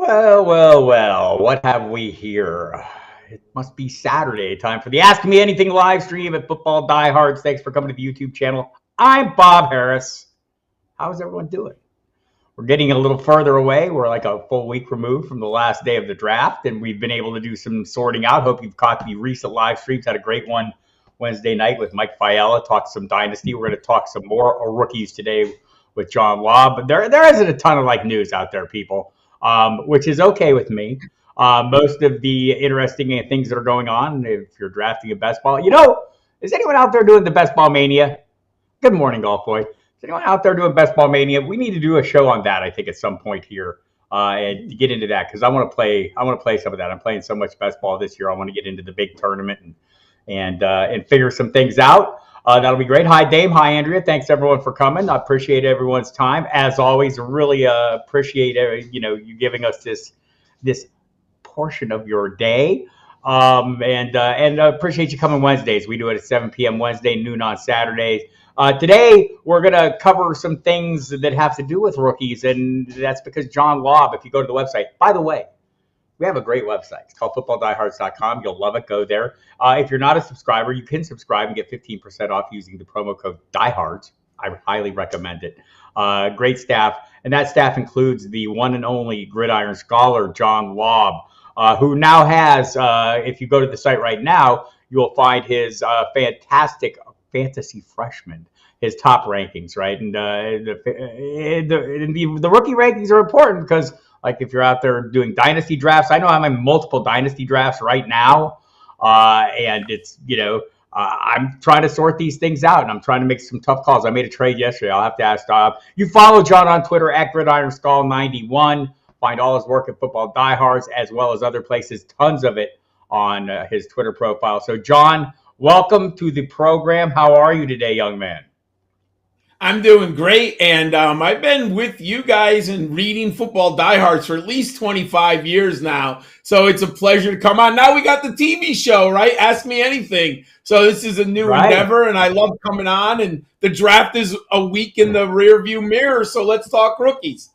Well, what have we here? It must be Saturday. Time for the Ask Me Anything live stream at Football Diehards. Thanks for coming to the YouTube channel. I'm Bob Harris. How's everyone doing? We're getting a little further away. We're like a full week removed from the last day of the draft, and we've been able to do some sorting out. Hope you've caught the recent live streams. Had a great one Wednesday night with Mike Fiala. Talked some Dynasty. We're going to talk some more rookies today with John Laub. But there isn't a ton of news out there, people. Which is okay with me. Most of the interesting things that are going on, if you're drafting a best ball, is anyone out there doing the best ball mania? Good morning, Golf Boy. Is anyone out there doing best ball mania? We need to do a show on that, I think, at some point here, and to get into that because I want to play some of that. I'm playing so much best ball this year. I want to get into the big tournament and figure some things out. That'll be great. Hi, Dame. Hi, Andrea. Thanks, everyone, for coming. I appreciate everyone's time. As always, really appreciate you giving us this portion of your day. And appreciate you coming Wednesdays. We do it at 7 p.m. Wednesday, noon on Saturdays. Today, we're going to cover some things that have to do with rookies, and that's because John Laub, if you go to the website, by the way, we have a great website. It's called FootballDiehards.com. You'll love it. Go there. If you're not a subscriber, you can subscribe and get 15% off using the promo code DieHards. I highly recommend it. Great staff. And that staff includes the one and only Gridiron Scholar, John Laub, who now has, if you go to the site right now, you will find his Fantastic Fantasy Freshmen, his top rankings, right? And the rookie rankings are important because if you're out there doing dynasty drafts, I know I'm in multiple dynasty drafts right now. And it's, I'm trying to sort these things out and I'm trying to make some tough calls. I made a trade yesterday. I'll have to ask you follow John on Twitter at GridironSkull91. Find all his work at Football Diehards as well as other places, tons of it on his Twitter profile. So John, welcome to the program. How are you today, young man? I'm doing great, and I've been with you guys and reading Football Diehards for at least 25 years now, so it's a pleasure to come on. Now we got the TV show, right? Ask Me Anything. So this is a new endeavor, and I love coming on, and the draft is a week in the rearview mirror, so let's talk rookies.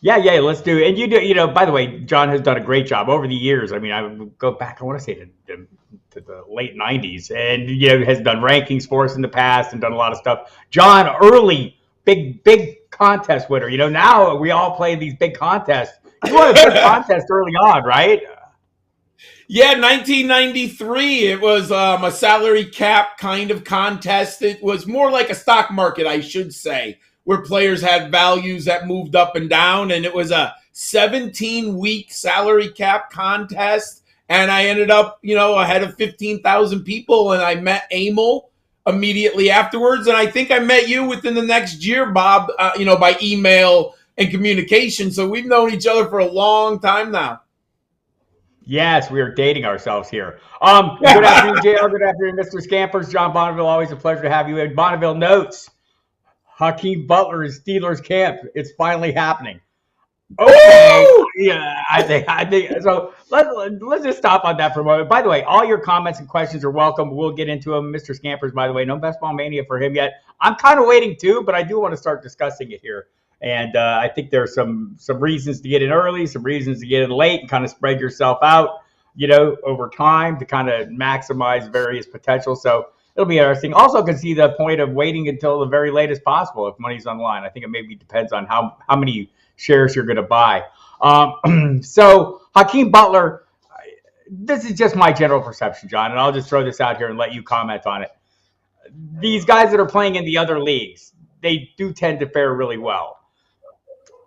Yeah, let's do it. And you do, by the way, John has done a great job over the years. I mean, I would go back, I want to say to the late 90s and, has done rankings for us in the past and done a lot of stuff. John, early, big contest winner. Now we all play these big contests. You won a big contest early on, right? Yeah, 1993. It was a salary cap kind of contest. It was more like a stock market, I should say, where players had values that moved up and down. And it was a 17-week salary cap contest. And I ended up, ahead of 15,000 people. And I met Emil immediately afterwards. And I think I met you within the next year, Bob, by email and communication. So we've known each other for a long time now. Yes, we are dating ourselves here. Good afternoon, JR. Good afternoon, Mr. Scampers. John Bonneville, always a pleasure to have you. And Bonneville notes, Hakeem Butler is Steelers camp. It's finally happening. Okay. Yeah, I think so. Let's just stop on that for a moment. By the way, all your comments and questions are welcome. We'll get into them. Mr. Scampers, by the way, no best ball mania for him yet. I'm kind of waiting too, but I do want to start discussing it here. And I think there's some reasons to get in early, some reasons to get in late, and kind of spread yourself out, over time to kind of maximize various potential. So it'll be interesting. Also, can see the point of waiting until the very latest possible if money's on the line. I think it maybe depends on how many shares you're going to buy. So Hakeem Butler, this is just my general perception, John, and I'll just throw this out here and let you comment on it. These guys that are playing in the other leagues, they do tend to fare really well.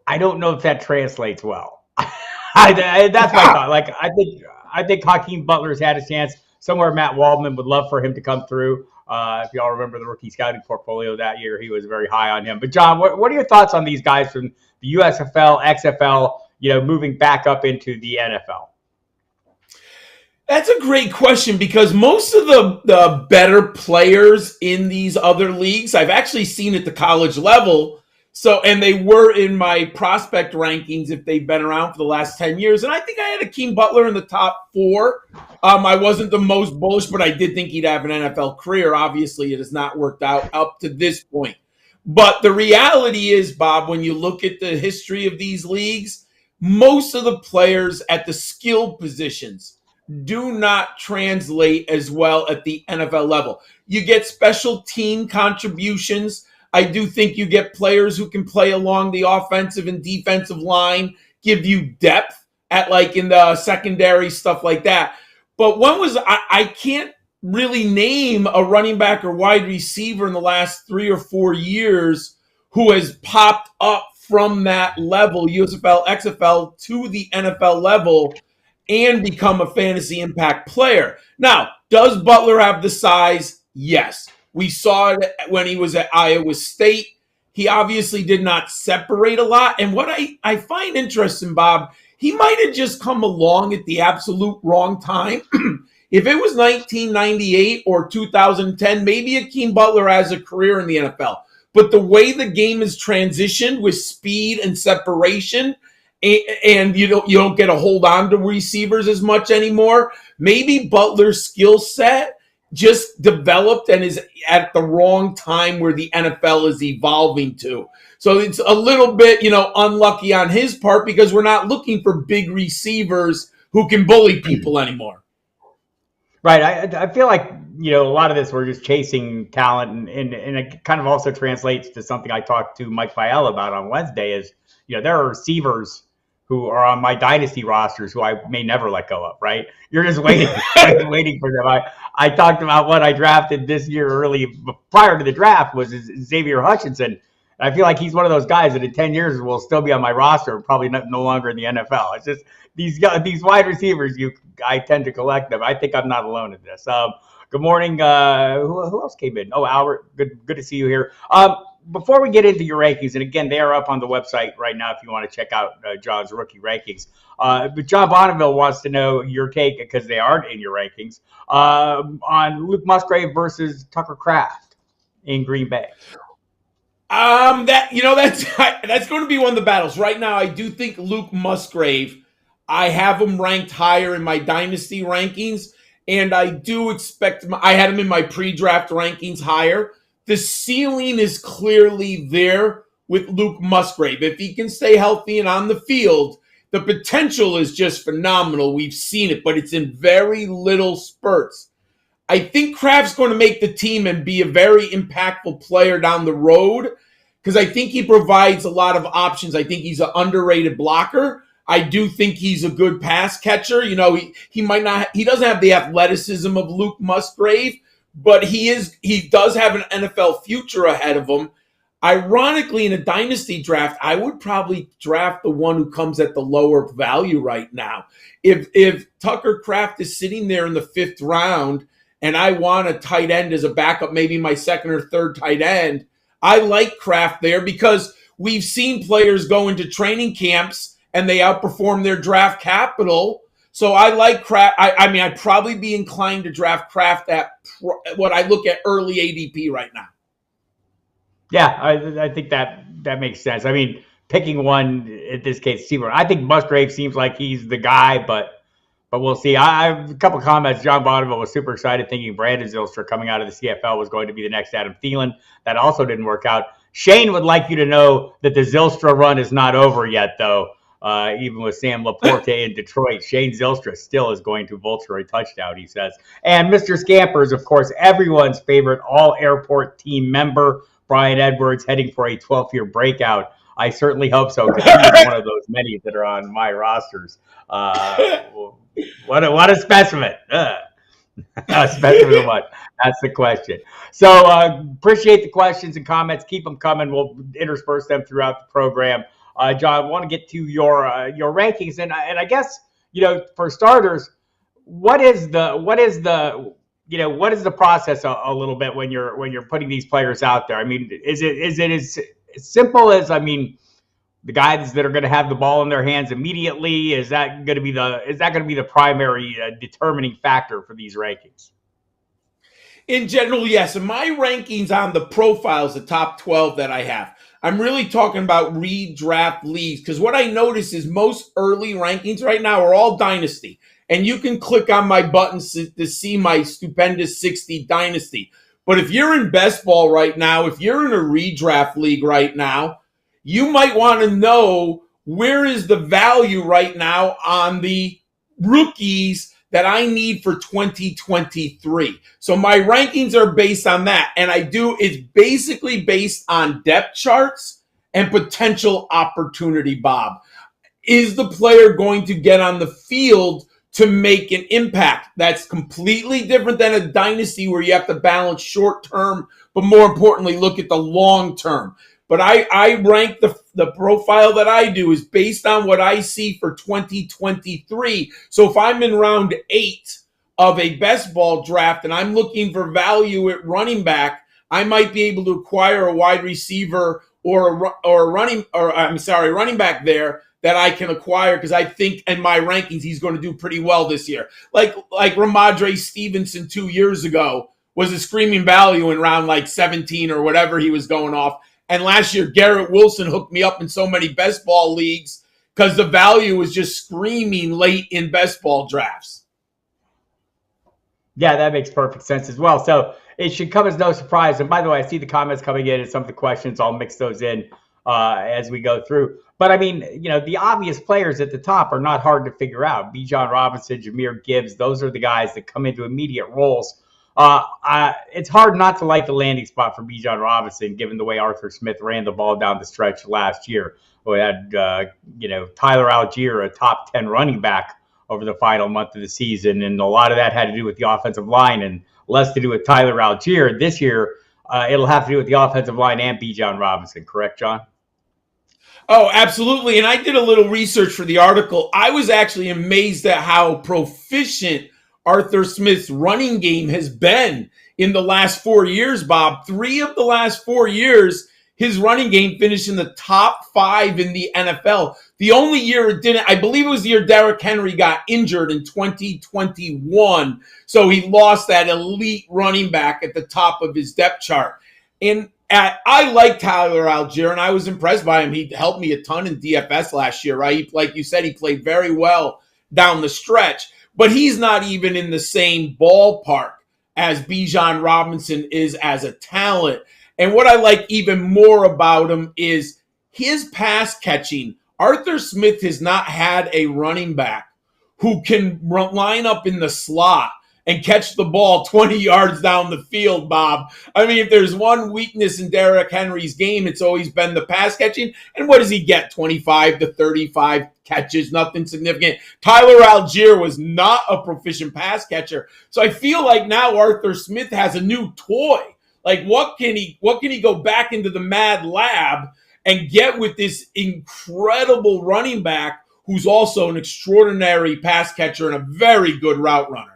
I don't know if that translates well. That's my thought. I think Hakeem Butler's had a chance. Somewhere Matt Waldman would love for him to come through. If y'all remember the rookie scouting portfolio that year, he was very high on him. But John, what are your thoughts on these guys from the USFL, XFL, moving back up into the NFL? That's a great question because most of the better players in these other leagues, I've actually seen at the college level. So, and they were in my prospect rankings if they've been around for the last 10 years. And I think I had Hakeem Butler in the top 4. I wasn't the most bullish, but I did think he'd have an NFL career. Obviously, it has not worked out up to this point. But the reality is, Bob, when you look at the history of these leagues, most of the players at the skill positions do not translate as well at the NFL level. You get special team contributions. I do think you get players who can play along the offensive and defensive line, give you depth at like in the secondary, stuff like that. But I can't really name a running back or wide receiver in the last 3 or 4 years who has popped up from that level, USFL, XFL, to the NFL level and become a fantasy impact player. Now, does Butler have the size? Yes. We saw it when he was at Iowa State. He obviously did not separate a lot. And what I find interesting, Bob, he might have just come along at the absolute wrong time. If it was 1998 or 2010, maybe Akeem Butler has a career in the NFL. But the way the game is transitioned with speed and separation, and you don't get a hold on to receivers as much anymore, maybe Butler's skill set just developed and is at the wrong time where the NFL is evolving to. So it's a little bit, unlucky on his part because we're not looking for big receivers who can bully people anymore. Right. I feel like, a lot of this, we're just chasing talent, and it kind of also translates to something I talked to Mike Fiala about on Wednesday is, there are receivers who are on my dynasty rosters who I may never let go of, right? You're just waiting for them. I talked about what I drafted this year early prior to the draft was Xavier Hutchinson. I feel like he's one of those guys that in 10 years will still be on my roster, probably no longer in the NFL. It's just these wide receivers, I tend to collect them. I think I'm not alone in this. Good morning. Who else came in? Oh, Albert, good to see you here. Before we get into your rankings, and again, they are up on the website right now if you want to check out John's rookie rankings. But John Bonneville wants to know your take, because they aren't in your rankings, on Luke Musgrave versus Tucker Kraft in Green Bay. That's going to be one of the battles. Right now, I do think Luke Musgrave, I have him ranked higher in my dynasty rankings, and I do expect I had him in my pre-draft rankings higher. The ceiling is clearly there with Luke Musgrave. If he can stay healthy and on the field, the potential is just phenomenal. We've seen it, but it's in very little spurts. I think Kraft's going to make the team and be a very impactful player down the road because I think he provides a lot of options. I think he's an underrated blocker. I do think he's a good pass catcher. He doesn't have the athleticism of Luke Musgrave, but he does have an NFL future ahead of him. Ironically, in a dynasty draft, I would probably draft the one who comes at the lower value right now. If Tucker Kraft is sitting there in the 5th round and I want a tight end as a backup, maybe my 2nd or 3rd tight end, I like Kraft there because we've seen players go into training camps and they outperform their draft capital. So I like Kraft. I'd probably be inclined to draft Kraft at what I look at early ADP right now. Yeah, I think that makes sense. I mean, picking one in this case, Seaver. I think Musgrave seems like he's the guy, but we'll see. I have a couple comments. John Bonneville was super excited, thinking Brandon Zylstra coming out of the CFL was going to be the next Adam Thielen. That also didn't work out. Shane would like you to know that the Zylstra run is not over yet, though. Even with Sam Laporte in Detroit, Shane Zylstra still is going to vulture a touchdown, he says. And Mr. Scampers, of course, everyone's favorite all-airport team member, Brian Edwards, heading for a 12th-year breakout. I certainly hope so, because he's one of those many that are on my rosters. What a specimen. A specimen of what? That's the question. So appreciate the questions and comments. Keep them coming. We'll intersperse them throughout the program. John, I want to get to your rankings, and I guess for starters, what is the process a little bit when you're putting these players out there? I mean, is it as simple as the guys that are going to have the ball in their hands immediately? Is that going to be the primary determining factor for these rankings? In general, yes. In my rankings on the profiles, the top 12 that I have, I'm really talking about redraft leagues because what I notice is most early rankings right now are all dynasty. And you can click on my buttons to see my stupendous 60 dynasty. But if you're in best ball right now, if you're in a redraft league right now, you might want to know where is the value right now on the rookies that I need for 2023? So my rankings are based on that. And it's basically based on depth charts and potential opportunity, Bob. Is the player going to get on the field to make an impact? That's completely different than a dynasty where you have to balance short term, but more importantly, look at the long term. But I rank the profile that I do is based on what I see for 2023. So if I'm in round 8 of a best ball draft and I'm looking for value at running back, I might be able to acquire a wide receiver or running back there that I can acquire, because I think in my rankings he's going to do pretty well this year. Like Ramondre Stevenson 2 years ago was a screaming value in round like 17 or whatever he was going off. And last year, Garrett Wilson hooked me up in so many best ball leagues because the value was just screaming late in best ball drafts. Yeah, that makes perfect sense as well. So it should come as no surprise. And by the way, I see the comments coming in and some of the questions. I'll mix those in as we go through. But I mean, the obvious players at the top are not hard to figure out. Bijan Robinson, Jahmyr Gibbs, those are the guys that come into immediate roles. It's hard not to like the landing spot for Bijan Robinson, given the way Arthur Smith ran the ball down the stretch last year. We had, Tyler Algier, a top 10 running back over the final month of the season. And a lot of that had to do with the offensive line and less to do with Tyler Algier. This year, it'll have to do with the offensive line and Bijan Robinson. Correct, John? Oh, absolutely. And I did a little research for the article. I was actually amazed at how proficient Arthur Smith's running game has been in the last 4 years, Bob. 3 of the last 4 years, his running game finished in the top 5 in the NFL. The only year it didn't, I believe it was the year Derrick Henry got injured in 2021. So he lost that elite running back at the top of his depth chart. And I like Tyler Algier, and I was impressed by him. He helped me a ton in DFS last year, right? Like you said, he played very well down the stretch. But he's not even in the same ballpark as Bijan Robinson is as a talent. And what I like even more about him is his pass catching. Arthur Smith has not had a running back who can line up in the slot and catch the ball 20 yards down the field, Bob. I mean, if there's one weakness in Derrick Henry's game, it's always been the pass catching. And what does he get? 25 to 35 catches, nothing significant. Tyler Algier was not a proficient pass catcher. So I feel like now Arthur Smith has a new toy. Like, what can he go back into the Mad Lab and get with this incredible running back who's also an extraordinary pass catcher and a very good route runner?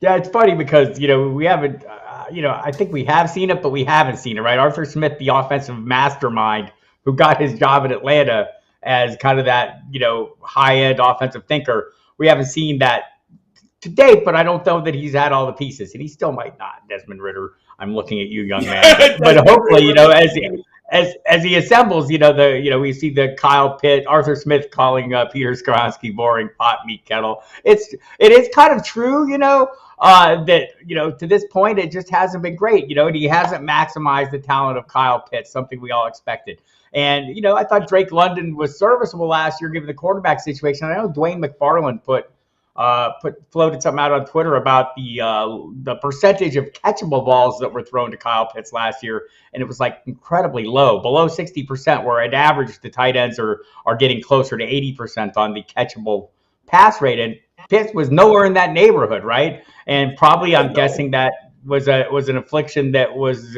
Yeah, it's funny because, we haven't, I think we have seen it, but we haven't seen it, right? Arthur Smith, the offensive mastermind who got his job in Atlanta as kind of that, high-end offensive thinker. We haven't seen that to date, but I don't know that he's had all the pieces, and he still might not. Desmond Ridder, I'm looking at you, young man. But hopefully, as he assembles, we see the Kyle Pitt, Arthur Smith calling Peter Skoronski boring pot meat kettle. It is kind of true, that, to this point, it just hasn't been great, and he hasn't maximized the talent of Kyle Pitts, something we all expected. And, I thought Drake London was serviceable last year, given the quarterback situation. I know Dwayne McFarland floated something out on Twitter about the percentage of catchable balls that were thrown to Kyle Pitts last year, and it was like incredibly low, below 60%, where at average the tight ends are getting closer to 80% on the catchable pass rate, and Pitts was nowhere in that neighborhood, right? And probably I'm guessing that was an affliction that was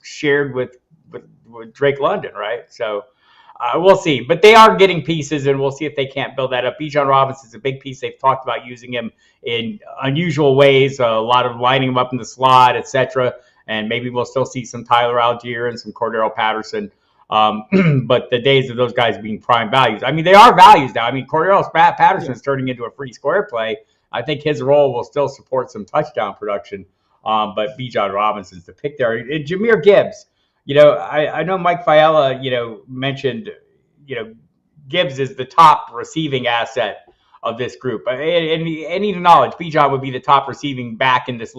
shared with Drake London, right? So. We'll see, but they are getting pieces, and we'll see if they can't build that up. Bijan Robinson is a big piece. They've talked about using him in unusual ways, a lot of lining him up in the slot, etc. And maybe we'll still see some Tyler Algier and some Cordero Patterson. But the days of those guys being prime values, I mean, they are values now. I mean, Cordero Patterson is turning into a free square play. I think his role will still support some touchdown production, but Bijan Robinson's the pick there. And Jahmyr Gibbs. I know Mike Fiala, mentioned, Gibbs is the top receiving asset of this group. And need knowledge, Bijan would be the top receiving back in this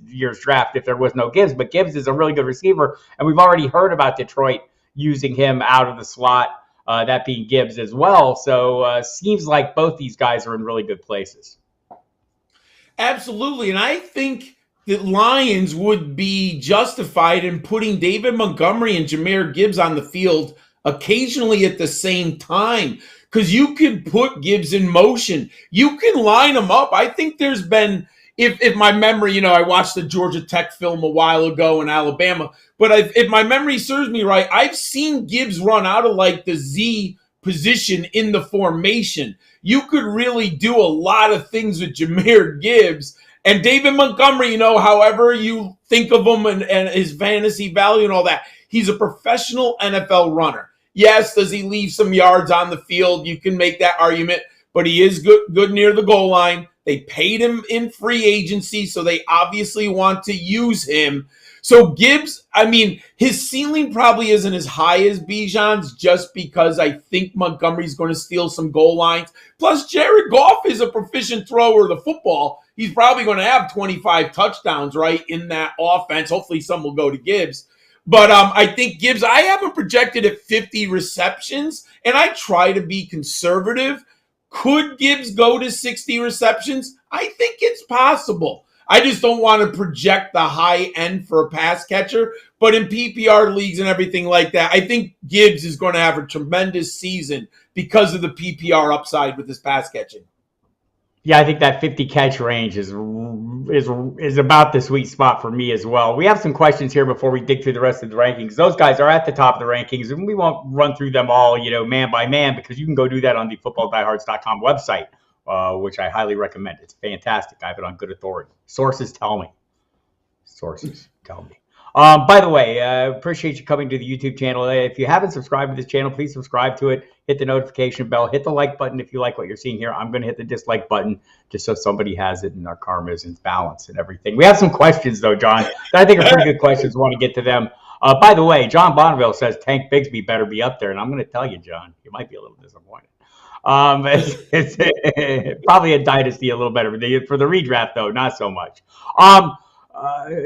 year's draft if there was no Gibbs. But Gibbs is a really good receiver, and we've already heard about Detroit using him out of the slot. that being Gibbs as well. So seems like both these guys are in really good places. Absolutely. And I think that Lions would be justified in putting David Montgomery and Jahmyr Gibbs on the field occasionally at the same time, because you can put Gibbs in motion. You can line them up. I think there's been, if my memory, I watched the Georgia Tech film a while ago in Alabama, but if my memory serves me right, I've seen Gibbs run out of like the Z position in the formation. You could really do a lot of things with Jahmyr Gibbs. And David Montgomery, however you think of him and his fantasy value and all that, he's a professional NFL runner. Yes, does he leave some yards on the field? You can make that argument, but he is good near the goal line. They paid him in free agency, so they obviously want to use him. So Gibbs, his ceiling probably isn't as high as Bijan's, just because I think Montgomery's going to steal some goal lines. Plus, Jared Goff is a proficient thrower of the football. He's probably going to have 25 touchdowns, right, in that offense. Hopefully some will go to Gibbs. But I think Gibbs, I have him projected at 50 receptions, and I try to be conservative. Could Gibbs go to 60 receptions? I think it's possible. I just don't want to project the high end for a pass catcher. But in PPR leagues and everything like that, I think Gibbs is going to have a tremendous season because of the PPR upside with his pass catching. Yeah, I think that 50 catch range is about the sweet spot for me as well. We have some questions here before we dig through the rest of the rankings. Those guys are at the top of the rankings, and we won't run through them all, man by man, because you can go do that on the FootballDiehards.com website, which I highly recommend. It's fantastic. I have it on good authority. Sources tell me. By the way, appreciate you coming to the YouTube channel. If you haven't subscribed to this channel, please subscribe to it. Hit the notification bell. Hit the like button if you like what you're seeing here. I'm going to hit the dislike button just so somebody has it and our karma is in balance and everything. We have some questions, though, John, that I think are pretty good questions. We want to get to them. By the way, John Bonneville says Tank Bigsby better be up there. And I'm going to tell you, John, you might be a little disappointed. It's probably a dynasty a little better. For the redraft, though, not so much.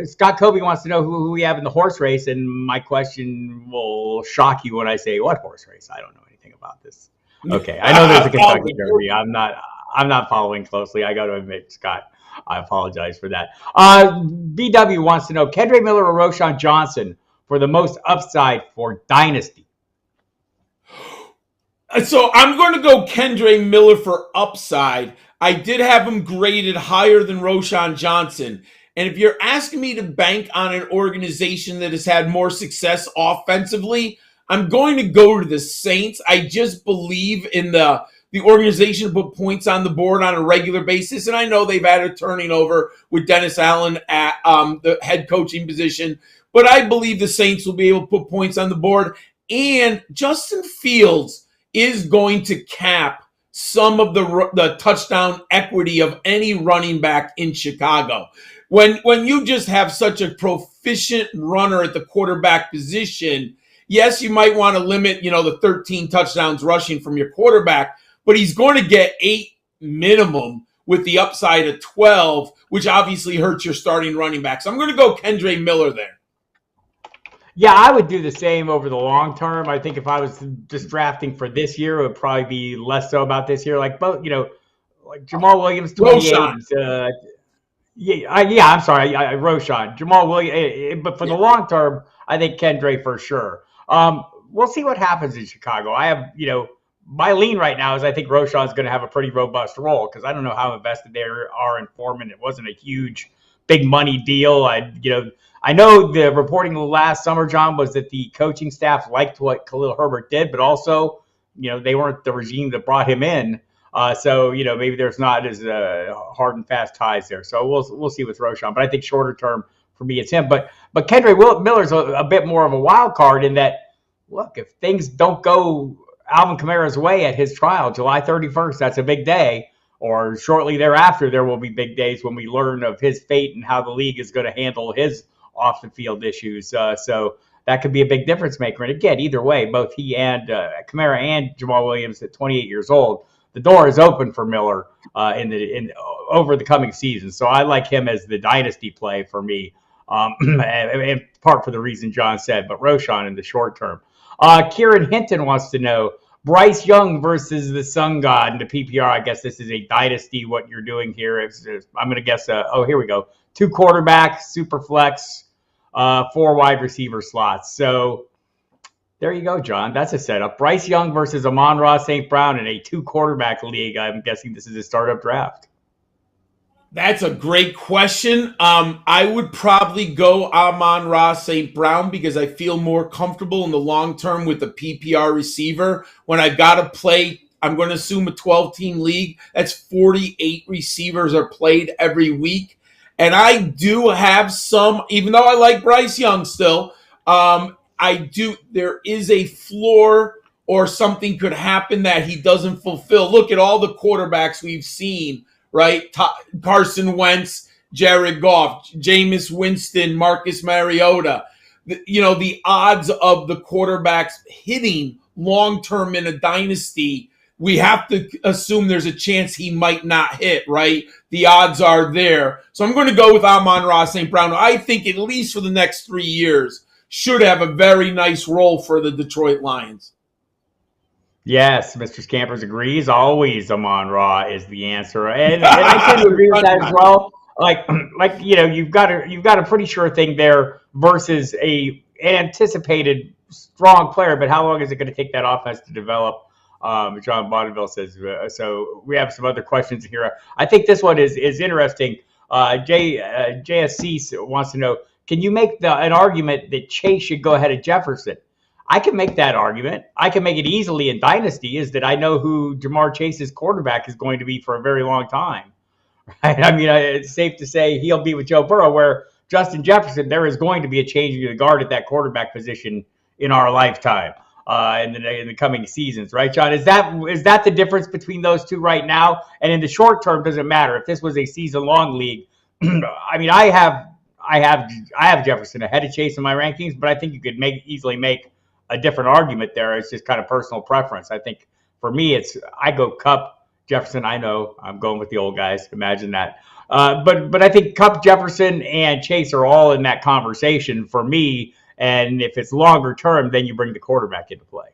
Scott Kobe wants to know who we have in the horse race, and my question will shock you when I say, what horse race? I don't know anything about this. Okay, I know there's a Kentucky Derby. I'm not following closely. I got to admit, Scott, I apologize for that. BW wants to know Kendre Miller or Roschon Johnson for the most upside for dynasty. So I'm going to go Kendre Miller for upside. I did have him graded higher than Roschon Johnson. And if you're asking me to bank on an organization that has had more success offensively, I'm going to go to the Saints. I just believe in the organization to put points on the board on a regular basis. And I know they've had a turning over with Dennis Allen at the head coaching position. But I believe the Saints will be able to put points on the board. And Justin Fields is going to cap some of the touchdown equity of any running back in Chicago. When you just have such a proficient runner at the quarterback position, yes, you might want to limit, the 13 touchdowns rushing from your quarterback, but he's going to get 8 minimum with the upside of 12, which obviously hurts your starting running back. So I'm going to go Kendre Miller there. Yeah, I would do the same over the long term. I think if I was just drafting for this year, it would probably be less so about this year. Like both, like Jamal Williams, 28. I'm sorry, Roschon, Jamal Williams. But for the long term, I think Kendre for sure. We'll see what happens in Chicago. I have, my lean right now is I think Roschon's going to have a pretty robust role because I don't know how invested they are in Foreman. It wasn't a huge, big money deal. I know the reporting last summer, John, was that the coaching staff liked what Khalil Herbert did, but also, they weren't the regime that brought him in. So maybe there's not as hard and fast ties there. So we'll see with Roschon. But I think shorter term for me, it's him. But Kendre Miller's a bit more of a wild card in that, look, if things don't go Alvin Kamara's way at his trial, July 31st, that's a big day. Or shortly thereafter, there will be big days when we learn of his fate and how the league is going to handle his off the field issues. So that could be a big difference maker. And again, either way, both he and Kamara and Jamal Williams at 28 years old, the door is open for Miller over the coming season. So I like him as the dynasty play for me, in part for the reason John said, but Roschon in the short term. Kieran Hinton wants to know, Bryce Young versus the Sun God in the PPR. I guess this is a dynasty. What you're doing here is I'm going to guess. Here we go. 2 quarterbacks, super flex, 4 wide receiver slots. So there you go, John. That's a setup. Bryce Young versus Amon-Ra St. Brown in a 2 quarterback league. I'm guessing this is a startup draft. That's a great question. I would probably go Amon-Ra St. Brown because I feel more comfortable in the long term with the PPR receiver. When I got to play, I'm going to assume a 12-team league. That's 48 receivers are played every week. And I do have some, even though I like Bryce Young still, there is a floor or something could happen that he doesn't fulfill. Look at all the quarterbacks we've seen. Right? Carson Wentz, Jared Goff, Jameis Winston, Marcus Mariota. The odds of the quarterbacks hitting long-term in a dynasty, we have to assume there's a chance he might not hit, right? The odds are there. So I'm going to go with Amon-Ra St. Brown. I think at least for the next 3 years should have a very nice role for the Detroit Lions. Yes, Mr. Scampers agrees. Always Amon-Ra is the answer, and I tend to agree with that as well. You've got a pretty sure thing there versus an anticipated strong player, but how long is it going to take that offense to develop? John Bonneville says. So we have some other questions here. I think this one is interesting. JSC wants to know: can you make an argument that Chase should go ahead of Jefferson? I can make that argument. I can make it easily in Dynasty, is that I know who Jamar Chase's quarterback is going to be for a very long time. Right? I mean, it's safe to say he'll be with Joe Burrow, where Justin Jefferson, there is going to be a change of the guard at that quarterback position in our lifetime in the coming seasons. Right, John? Is that the difference between those two right now? And in the short term, doesn't matter. If this was a season-long league, I mean, I have Jefferson ahead of Chase in my rankings, but I think you could easily make a different argument there. It's just kind of personal preference. I think for me, I go Cup, Jefferson. I know I'm going with the old guys. Imagine that. But I think Cup, Jefferson, and Chase are all in that conversation for me. And if it's longer term, then you bring the quarterback into play.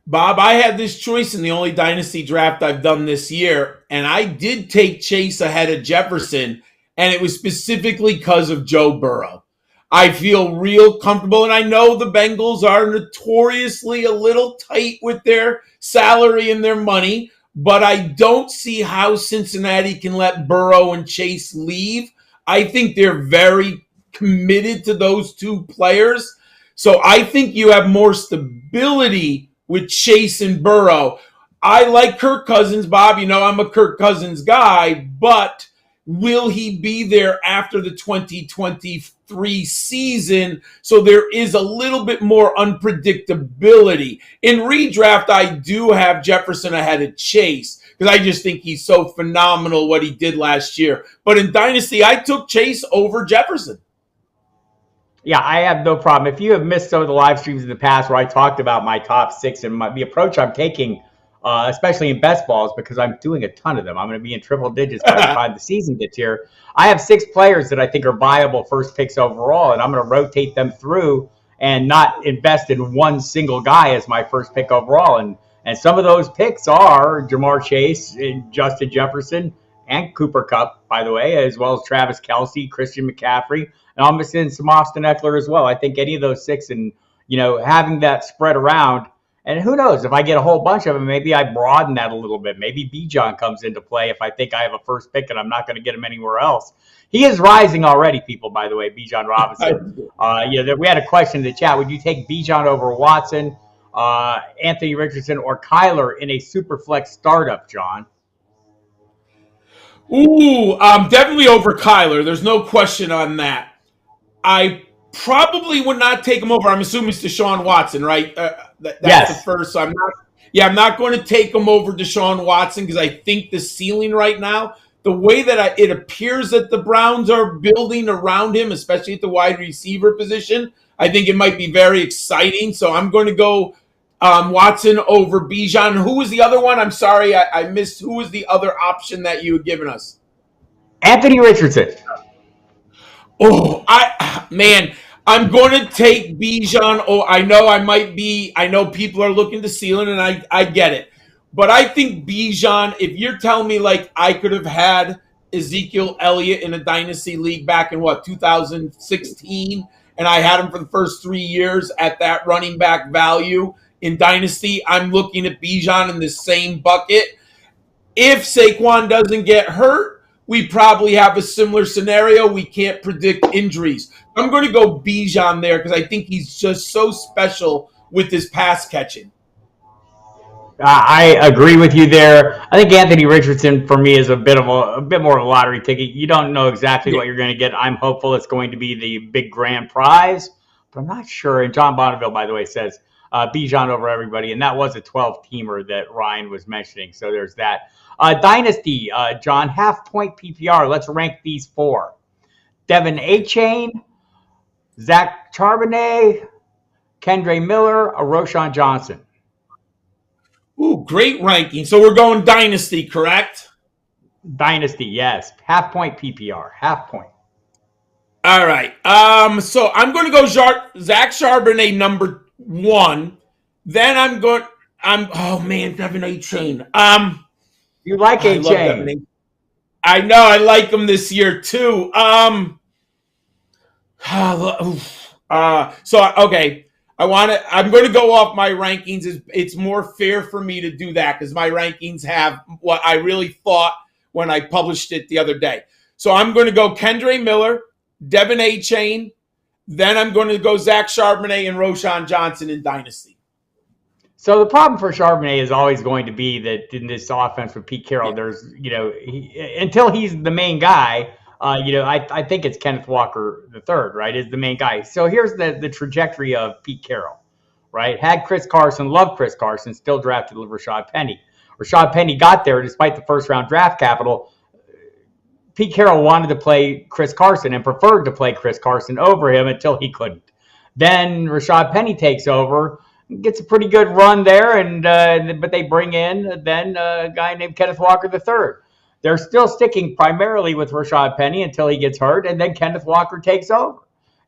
Bob, I had this choice in the only dynasty draft I've done this year, and I did take Chase ahead of Jefferson, and it was specifically because of Joe Burrow. I feel real comfortable, and I know the Bengals are notoriously a little tight with their salary and their money, but I don't see how Cincinnati can let Burrow and Chase leave. I think they're very committed to those 2 players. So I think you have more stability with Chase and Burrow. I like Kirk Cousins, Bob. You know I'm a Kirk Cousins guy, but will he be there after the 2023 season? So there is a little bit more unpredictability. In redraft, I do have Jefferson ahead of Chase because I just think he's so phenomenal what he did last year. But in Dynasty, I took Chase over Jefferson. Yeah, I have no problem. If you have missed some of the live streams in the past where I talked about my top 6 and the approach I'm taking, especially in best balls, because I'm doing a ton of them. I'm going to be in triple digits by the time the season gets here. I have 6 players that I think are viable first picks overall, and I'm going to rotate them through and not invest in one single guy as my first pick overall. And some of those picks are Jamar Chase, and Justin Jefferson, and Cooper Kupp, by the way, as well as Travis Kelce, Christian McCaffrey, and I'm missing some Austin Eckler as well. I think any of those 6 and, having that spread around, and who knows, if I get a whole bunch of them, maybe I broaden that a little bit. Maybe Bijan comes into play if I think I have a first pick and I'm not going to get him anywhere else. He is rising already, people, by the way, Bijan Robinson. We had a question in the chat. Would you take Bijan over Watson, Anthony Richardson, or Kyler in a super flex startup, John? Ooh, definitely over Kyler. There's no question on that. I probably would not take him over. I'm assuming it's Deshaun Watson, right? That's yes. The first. So I'm not going to take him over Deshaun Watson because I think the ceiling right now, the way that it appears that the Browns are building around him, especially at the wide receiver position, I think it might be very exciting. So I'm going to go Watson over Bijan. Who was the other one? I'm sorry, I missed. Who was the other option that you had given us? Anthony Richardson. Oh, I'm going to take Bijan. Oh, I know people are looking to ceiling, and I get it. But I think Bijan, if you're telling me like I could have had Ezekiel Elliott in a dynasty league back in 2016, and I had him for the first 3 years at that running back value in dynasty, I'm looking at Bijan in the same bucket. If Saquon doesn't get hurt, we probably have a similar scenario. We can't predict injuries. I'm going to go Bijan there because I think he's just so special with his pass catching. I agree with you there. I think Anthony Richardson for me is a bit more of a lottery ticket. You don't know exactly what you're going to get. I'm hopeful it's going to be the big grand prize, but I'm not sure. And John Bonneville, by the way, says Bijan over everybody, and that was a 12-teamer that Ryan was mentioning. So there's that. Dynasty, John, half-point PPR. Let's rank these four: Devin Achane, Zach Charbonnet, Kendre Miller, Roshan Johnson. Ooh, great ranking. So we're going dynasty, correct? Dynasty, yes. Half-point PPR. Half-point. All right. So I'm going to go Zach Charbonnet number 1. Then Devin Achane. You like Achane? I know. I like him this year too. Okay. I'm going to go off my rankings. It's more fair for me to do that because my rankings have what I really thought when I published it the other day. So I'm going to go Kendre Miller, Devin Achane, then I'm going to go Zach Charbonnet and Roshan Johnson in Dynasty. So the problem for Charbonnet is always going to be that in this offense with Pete Carroll, there's, until he's the main guy, I think it's Kenneth Walker III, right, is the main guy. So here's the trajectory of Pete Carroll, right? Had Chris Carson, loved Chris Carson, still drafted Rashad Penny. Rashad Penny got there despite the first-round draft capital. Pete Carroll wanted to play Chris Carson and preferred to play Chris Carson over him until he couldn't. Then Rashad Penny takes over, gets a pretty good run there, but they bring in then a guy named Kenneth Walker III. They're still sticking primarily with Rashad Penny until he gets hurt, and then Kenneth Walker takes over.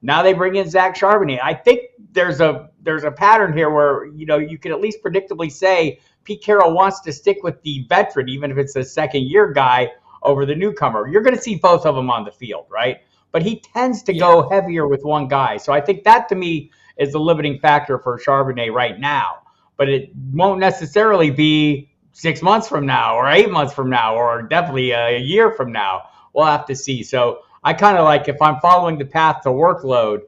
Now they bring in Zach Charbonnet. I think there's a pattern here where you can at least predictably say Pete Carroll wants to stick with the veteran, even if it's a second-year guy, over the newcomer. You're going to see both of them on the field, right? But he tends to go heavier with one guy. So I think that, to me, is the limiting factor for Charbonnet right now. But it won't necessarily be 6 months from now or 8 months from now or definitely a year from now. We'll have to see. So I kind of like, if I'm following the path to workload,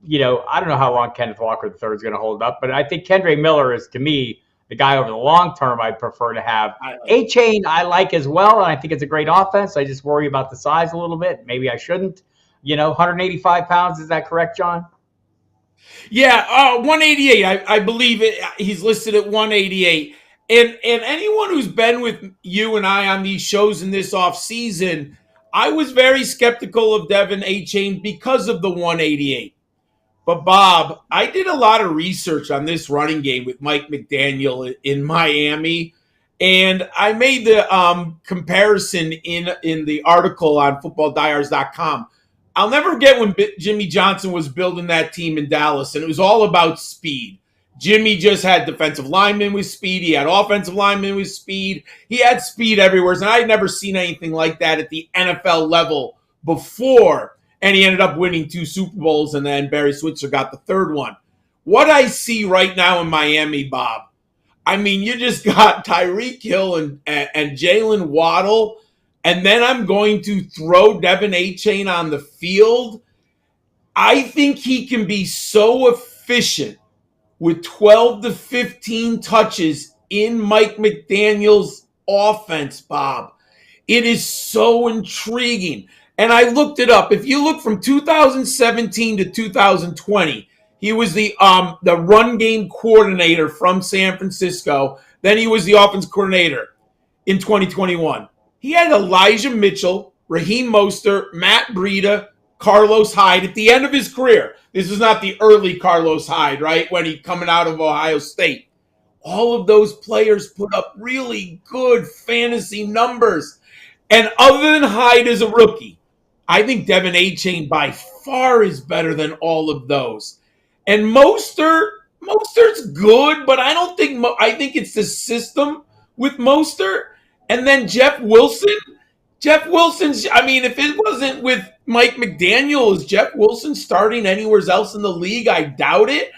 I don't know how long Kenneth Walker III is going to hold up, but I think Kendre Miller is, to me, the guy over the long term I'd prefer to have. Achane I like as well, and I think it's a great offense. I just worry about the size a little bit. Maybe I shouldn't. 185 pounds. Is that correct, John? Yeah, 188. I believe it. He's listed at 188. And anyone who's been with you and I on these shows in this offseason, I was very skeptical of Devin Achane because of the 188. But, Bob, I did a lot of research on this running game with Mike McDaniel in Miami, and I made the comparison in the article on FootballDiehards.com. I'll never forget when Jimmy Johnson was building that team in Dallas, and it was all about speed. Jimmy just had defensive linemen with speed. He had offensive linemen with speed. He had speed everywhere, and I'd never seen anything like that at the NFL level before. And he ended up winning 2 Super Bowls, and then Barry Switzer got the 3rd one. What I see right now in Miami, Bob, I mean, you just got Tyreek Hill and Jalen Waddle, and then I'm going to throw Devin Achane on the field. I think he can be so efficient with 12 to 15 touches in Mike McDaniel's offense, Bob. It is so intriguing. And I looked it up. If you look from 2017 to 2020, he was the run game coordinator from San Francisco. Then he was the offense coordinator in 2021. He had Elijah Mitchell, Raheem Mostert, Matt Breida, Carlos Hyde at the end of his career. This is not the early Carlos Hyde, right, when he's coming out of Ohio State. All of those players put up really good fantasy numbers. And other than Hyde as a rookie, I think Devin Achane by far is better than all of those. And Mostert's good, but I don't think I think it's the system with Mostert. And then Jeff Wilson. Jeff Wilson's, I mean, if it wasn't with Mike McDaniel, is Jeff Wilson starting anywhere else in the league? I doubt it.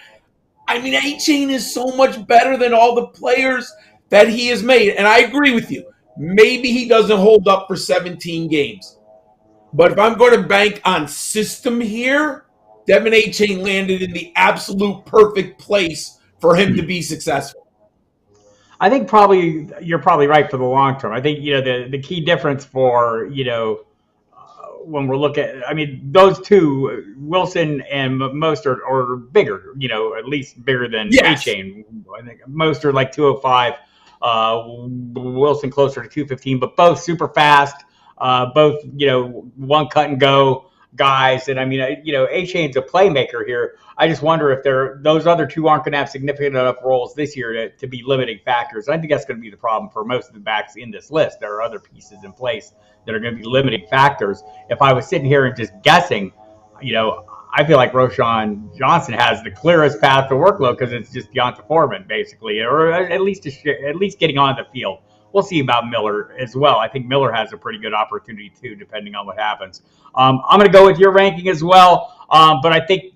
I mean, Achane is so much better than all the players that he has made. And I agree with you. Maybe he doesn't hold up for 17 games. But if I'm going to bank on system here, Devin Achane landed in the absolute perfect place for him to be successful. I think you're probably right for the long term. I think, the key difference for, when we're looking at, I mean, those two, Wilson and Mostert, are bigger, at least bigger than Achane. I think Mostert like 205, Wilson closer to 215, but both super fast, both, one cut and go guys. And I mean, Achane's a playmaker here. I just wonder if those other two aren't going to have significant enough roles this year to be limiting factors. I think that's going to be the problem for most of the backs in this list. There are other pieces in place that are going to be limiting factors. If I was sitting here and just guessing, I feel like Roschon Johnson has the clearest path to workload because it's just Deonta Foreman, basically, or at least getting on the field. We'll see about Miller as well. I think Miller has a pretty good opportunity too, depending on what happens. I'm going to go with your ranking as well, but I think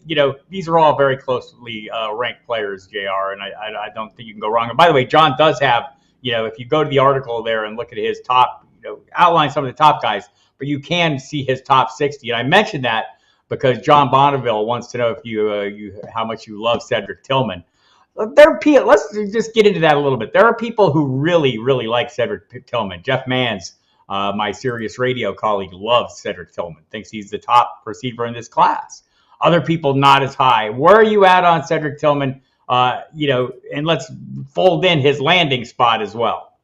these are all very closely ranked players, JR, and I don't think you can go wrong. And by the way, John does have, if you go to the article there and look at his top, outline some of the top guys, but you can see his top 60. And I mentioned that because John Bonneville wants to know if you how much you love Cedric Tillman. Let's just get into that a little bit. There are people who really, really like Cedric Tillman. Jeff Manns, my Sirius Radio colleague, loves Cedric Tillman, thinks he's the top receiver in this class. Other people not as high. Where are you at on Cedric Tillman? And let's fold in his landing spot as well.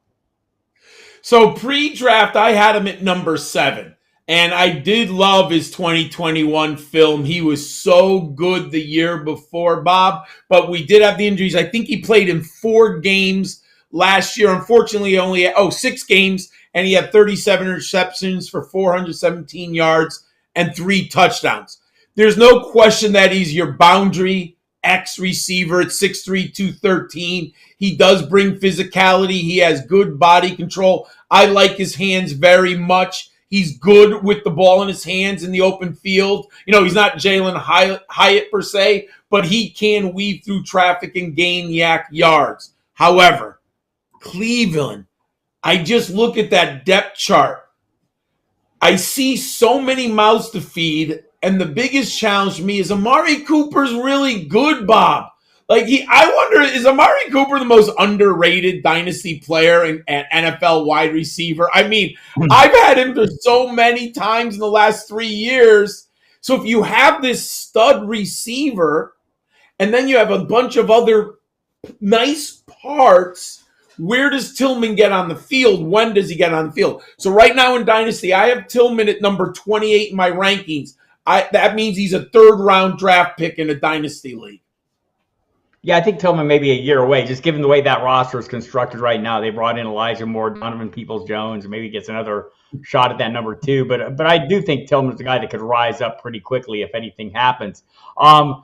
So pre-draft, I had him at number 7. And I did love his 2021 film. He was so good the year before, Bob. But we did have the injuries. I think he played in 4 games last year. Unfortunately, only 6 games. And he had 37 receptions for 417 yards and 3 touchdowns. There's no question that he's your boundary X receiver at 6'3", 213. He does bring physicality. He has good body control. I like his hands very much. He's good with the ball in his hands in the open field. He's not Jalen Hyatt per se, but he can weave through traffic and gain yak yards. However, Cleveland, I just look at that depth chart. I see so many mouths to feed, and the biggest challenge for me is Amari Cooper's really good, Bob. I wonder, is Amari Cooper the most underrated dynasty player and NFL wide receiver? I mean, I've had him for so many times in the last 3 years. So if you have this stud receiver and then you have a bunch of other nice parts, where does Tillman get on the field? When does he get on the field? So right now in Dynasty, I have Tillman at number 28 in my rankings. That means he's a 3rd round draft pick in a Dynasty league. Yeah, I think Tillman may be a year away, just given the way that roster is constructed right now. They brought in Elijah Moore, Donovan Peoples-Jones, and maybe gets another shot at that number 2. But I do think Tillman's the guy that could rise up pretty quickly if anything happens. And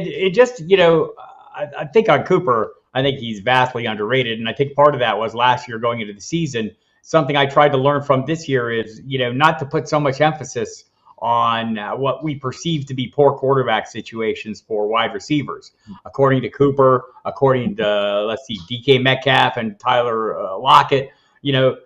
it just, I think on Cooper, I think he's vastly underrated. And I think part of that was last year going into the season. Something I tried to learn from this year is, not to put so much emphasis on what we perceive to be poor quarterback situations for wide receivers. According to Cooper, according to, DK Metcalf and Tyler Lockett,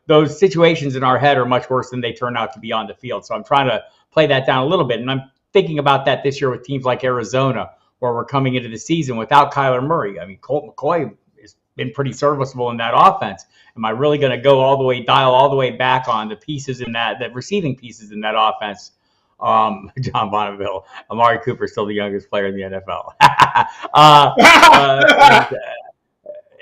those situations in our head are much worse than they turn out to be on the field. So I'm trying to play that down a little bit. And I'm thinking about that this year with teams like Arizona, where we're coming into the season without Kyler Murray. I mean, Colt McCoy has been pretty serviceable in that offense. Am I really going to go dial all the way back on the pieces in the receiving pieces in that offense? John Bonneville, Amari Cooper is still the youngest player in the NFL.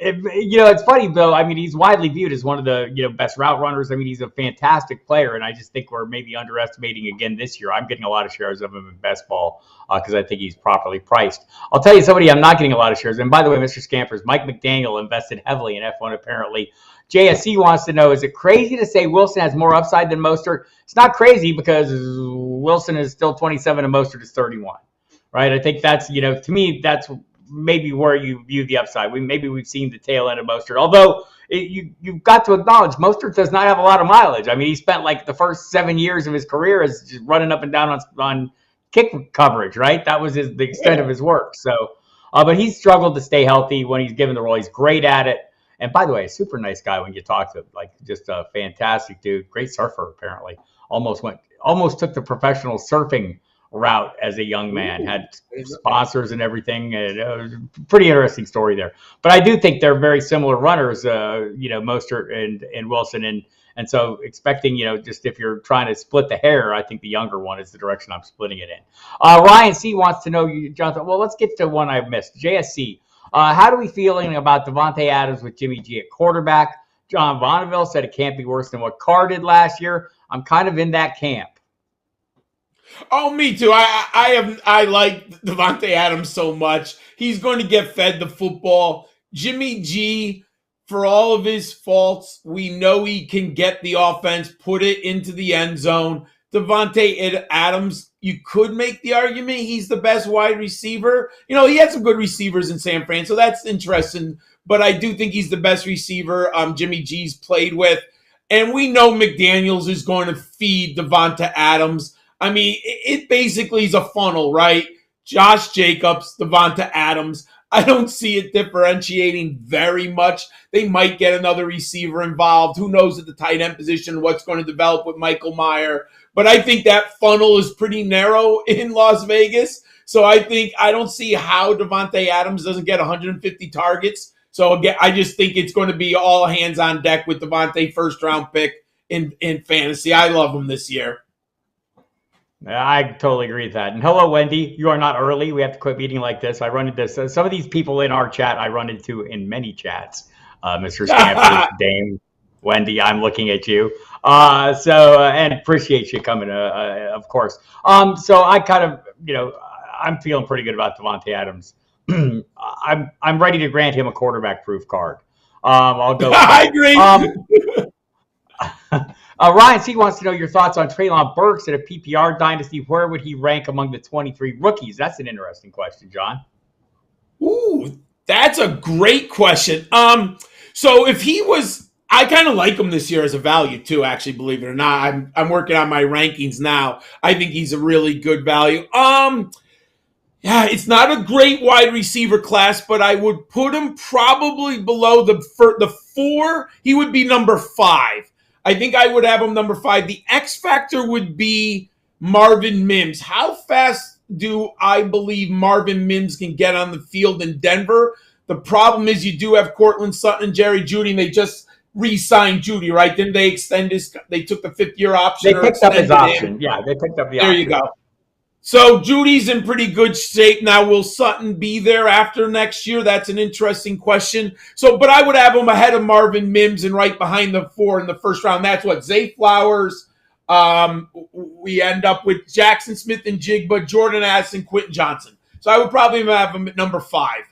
It's funny though. I mean, he's widely viewed as one of the best route runners. I mean, he's a fantastic player, and I just think we're maybe underestimating again this year. I'm getting a lot of shares of him in best ball because I think he's properly priced. I'll tell you somebody I'm not getting a lot of shares. And by the way, Mr. Scampers, Mike McDaniel invested heavily in F1 apparently. JSC wants to know, is it crazy to say Wilson has more upside than Mostert? It's not crazy because Wilson is still 27 and Mostert is 31, right? I think that's, to me, that's maybe where you view the upside. We've seen the tail end of Mostert. Although you've got to acknowledge Mostert does not have a lot of mileage. I mean, he spent like the first 7 years of his career as just running up and down on kick coverage, right? That was the extent of his work. So, but he's struggled to stay healthy when he's given the role. He's great at it. And by the way, a super nice guy when you talk to him, like just a fantastic dude, great surfer apparently. Almost took the professional surfing route as a young man, had sponsors and everything. And pretty interesting story there. But I do think they're very similar runners, Mostert and Wilson. And so expecting, just if you're trying to split the hair, I think the younger one is the direction I'm splitting it in. Ryan C. wants to know, Jonathan, well, let's get to one I've missed. JSC. How are we feeling about Davante Adams with Jimmy G at quarterback? John Bonneville said it can't be worse than what Carr did last year. I'm kind of in that camp. Oh, me too. I like Davante Adams so much. He's going to get fed the football. Jimmy G, for all of his faults, we know he can get the offense, put it into the end zone. Davante Adams, you could make the argument he's the best wide receiver. He had some good receivers in San Fran, so that's interesting. But I do think he's the best receiver Jimmy G's played with. And we know McDaniels is going to feed Davante Adams. I mean, it basically is a funnel, right? Josh Jacobs, Davante Adams. I don't see it differentiating very much. They might get another receiver involved. Who knows at the tight end position what's going to develop with Michael Mayer. But I think that funnel is pretty narrow in Las Vegas. So I don't see how Davante Adams doesn't get 150 targets. So again, I just think it's going to be all hands on deck with Davante, first round pick in fantasy. I love him this year. I totally agree with that. And hello, Wendy. You are not early. We have to quit meeting like this. I run into this. Some of these people in our chat I run into in many chats. Mr. Stanford, Dame, Wendy, I'm looking at you. And appreciate you coming, of course. So I kind of, I'm feeling pretty good about Davante Adams. I'm ready to grant him a quarterback-proof card. I'll go. I agree. Ryan C. wants to know your thoughts on Treylon Burks at a PPR dynasty. Where would he rank among the 23 rookies? That's an interesting question, John. Ooh, that's a great question. So if he was, I kind of like him this year as a value too, actually, believe it or not. I'm working on my rankings now. I think he's a really good value. Yeah, it's not a great wide receiver class, but I would put him probably below the 4. He would be number 5. I think I would have him number 5. The X factor would be Marvin Mims. How fast do I believe Marvin Mims can get on the field in Denver? The problem is you do have Cortland Sutton and Jerry Jeudy, and they just re-signed Jeudy, right? Didn't they extend his? They took the 5th-year option. They picked up his option. Yeah, they picked up the option. There you go. So Judy's in pretty good shape now. Will Sutton be there after next year? That's an interesting question. But I would have him ahead of Marvin Mims and right behind the 4 in the first round. That's what Zay Flowers. We end up with Jackson Smith and Jigba, Jordan Addison, Quentin Johnson. So I would probably have him at number 5.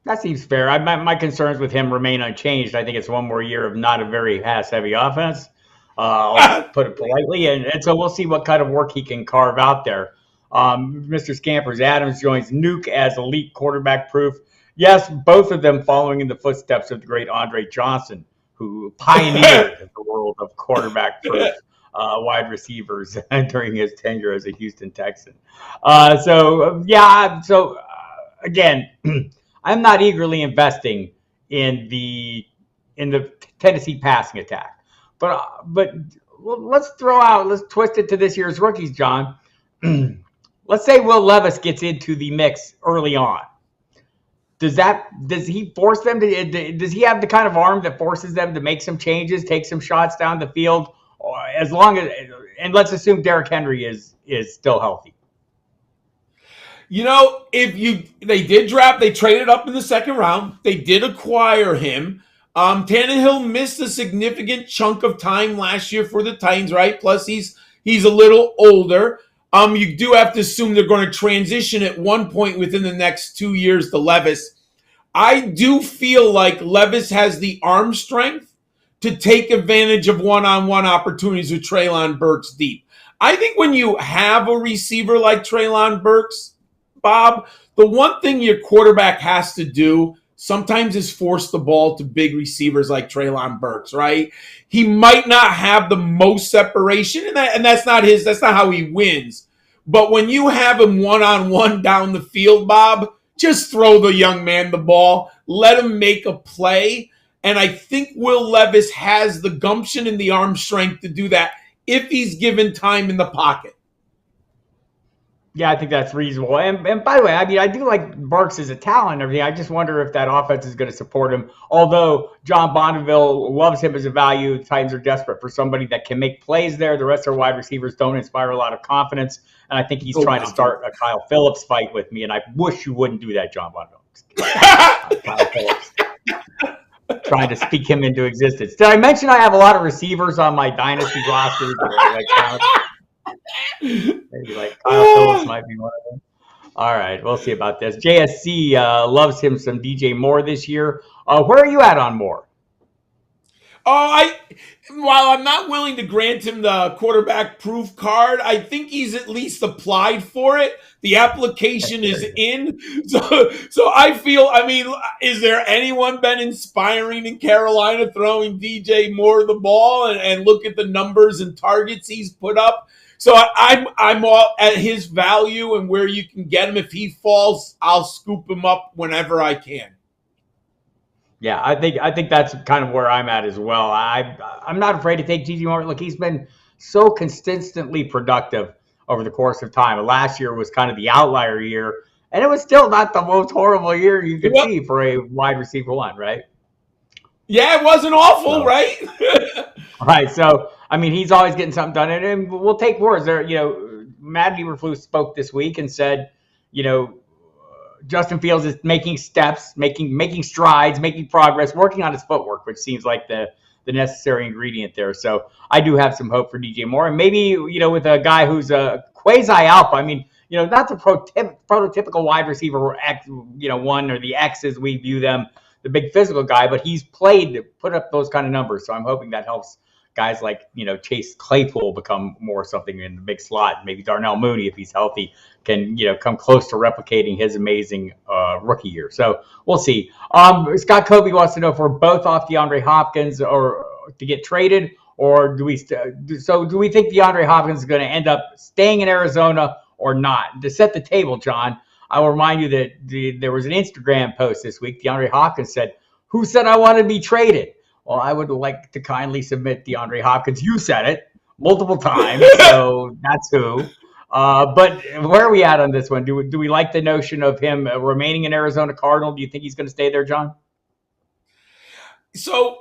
That seems fair. My concerns with him remain unchanged. I think it's one more year of not a very pass-heavy offense. I'll put it politely, and so we'll see what kind of work he can carve out there. Mr. Scampers, Adams joins Nuke as elite quarterback proof. Yes, both of them following in the footsteps of the great Andre Johnson, who pioneered the world of quarterback proof wide receivers during his tenure as a Houston Texan. Again, I'm not eagerly investing in the Tennessee passing attack. But let's twist it to this year's rookies, John. Let's say Will Levis gets into the mix early on. Does he force them to? Does he have the kind of arm that forces them to make some changes, take some shots down the field, or and let's assume Derrick Henry is still healthy. They traded up in the second round. They did acquire him. Tannehill missed a significant chunk of time last year for the Titans, right? Plus, he's a little older. You do have to assume they're going to transition at one point within the next 2 years to Levis. I do feel like Levis has the arm strength to take advantage of one-on-one opportunities with Treylon Burks deep. I think when you have a receiver like Treylon Burks, Bob, the one thing your quarterback has to do sometimes is force the ball to big receivers like Treylon Burks, right? He might not have the most separation, and that's not how he wins. But when you have him one-on-one down the field, Bob, just throw the young man the ball, let him make a play, and I think Will Levis has the gumption and the arm strength to do that if he's given time in the pocket. Yeah, I think that's reasonable. And by the way, I mean, I do like Burks as a talent and everything. I just wonder if that offense is going to support him. Although John Bonneville loves him as a value, the Titans are desperate for somebody that can make plays there. The rest of their wide receivers don't inspire a lot of confidence. And I think he's trying to start a Kyle Phillips fight with me. And I wish you wouldn't do that, John Bonneville. Kyle Phillips. Trying to speak him into existence. Did I mention I have a lot of receivers on my dynasty roster? Maybe like Kyle Phillips might be one of them. All right, we'll see about this. JSC loves him some DJ Moore this year. Where are you at on Moore? While I'm not willing to grant him the quarterback proof card, I think he's at least applied for it. The application is in. So I feel, is there anyone been inspiring in Carolina throwing DJ Moore the ball and look at the numbers and targets he's put up? So I'm all at his value and where you can get him. If he falls, I'll scoop him up whenever I can. Yeah, I think that's kind of where I'm at as well. I'm not afraid to take DJ Moore. Look, he's been so consistently productive over the course of time. Last year was kind of the outlier year, and it was still not the most horrible year you could see for a wide receiver one, right? Yeah, it wasn't awful, right? Right. So, he's always getting something done, and we'll take more. Matt Eberflus spoke this week and said, Justin Fields is making steps, making strides, making progress, working on his footwork, which seems like the necessary ingredient there. So I do have some hope for DJ Moore, and maybe with a guy who's a quasi alpha. Not the prototypical wide receiver or X, one or the X as we view them, the big physical guy, but he's put up those kind of numbers. So I'm hoping that helps guys like, Chase Claypool become more something in the big slot. Maybe Darnell Mooney, if he's healthy, can, come close to replicating his amazing rookie year. So we'll see. Scott Kobe wants to know if we're both off DeAndre Hopkins or to get traded, or do we think DeAndre Hopkins is going to end up staying in Arizona or not? To set the table, John, I will remind you that there was an Instagram post this week. DeAndre Hopkins said, "Who said I want to be traded?" Well, I would like to kindly submit DeAndre Hopkins. You said it multiple times, so that's who. But where are we at on this one? Do we like the notion of him remaining an Arizona Cardinal? Do you think he's going to stay there, John? So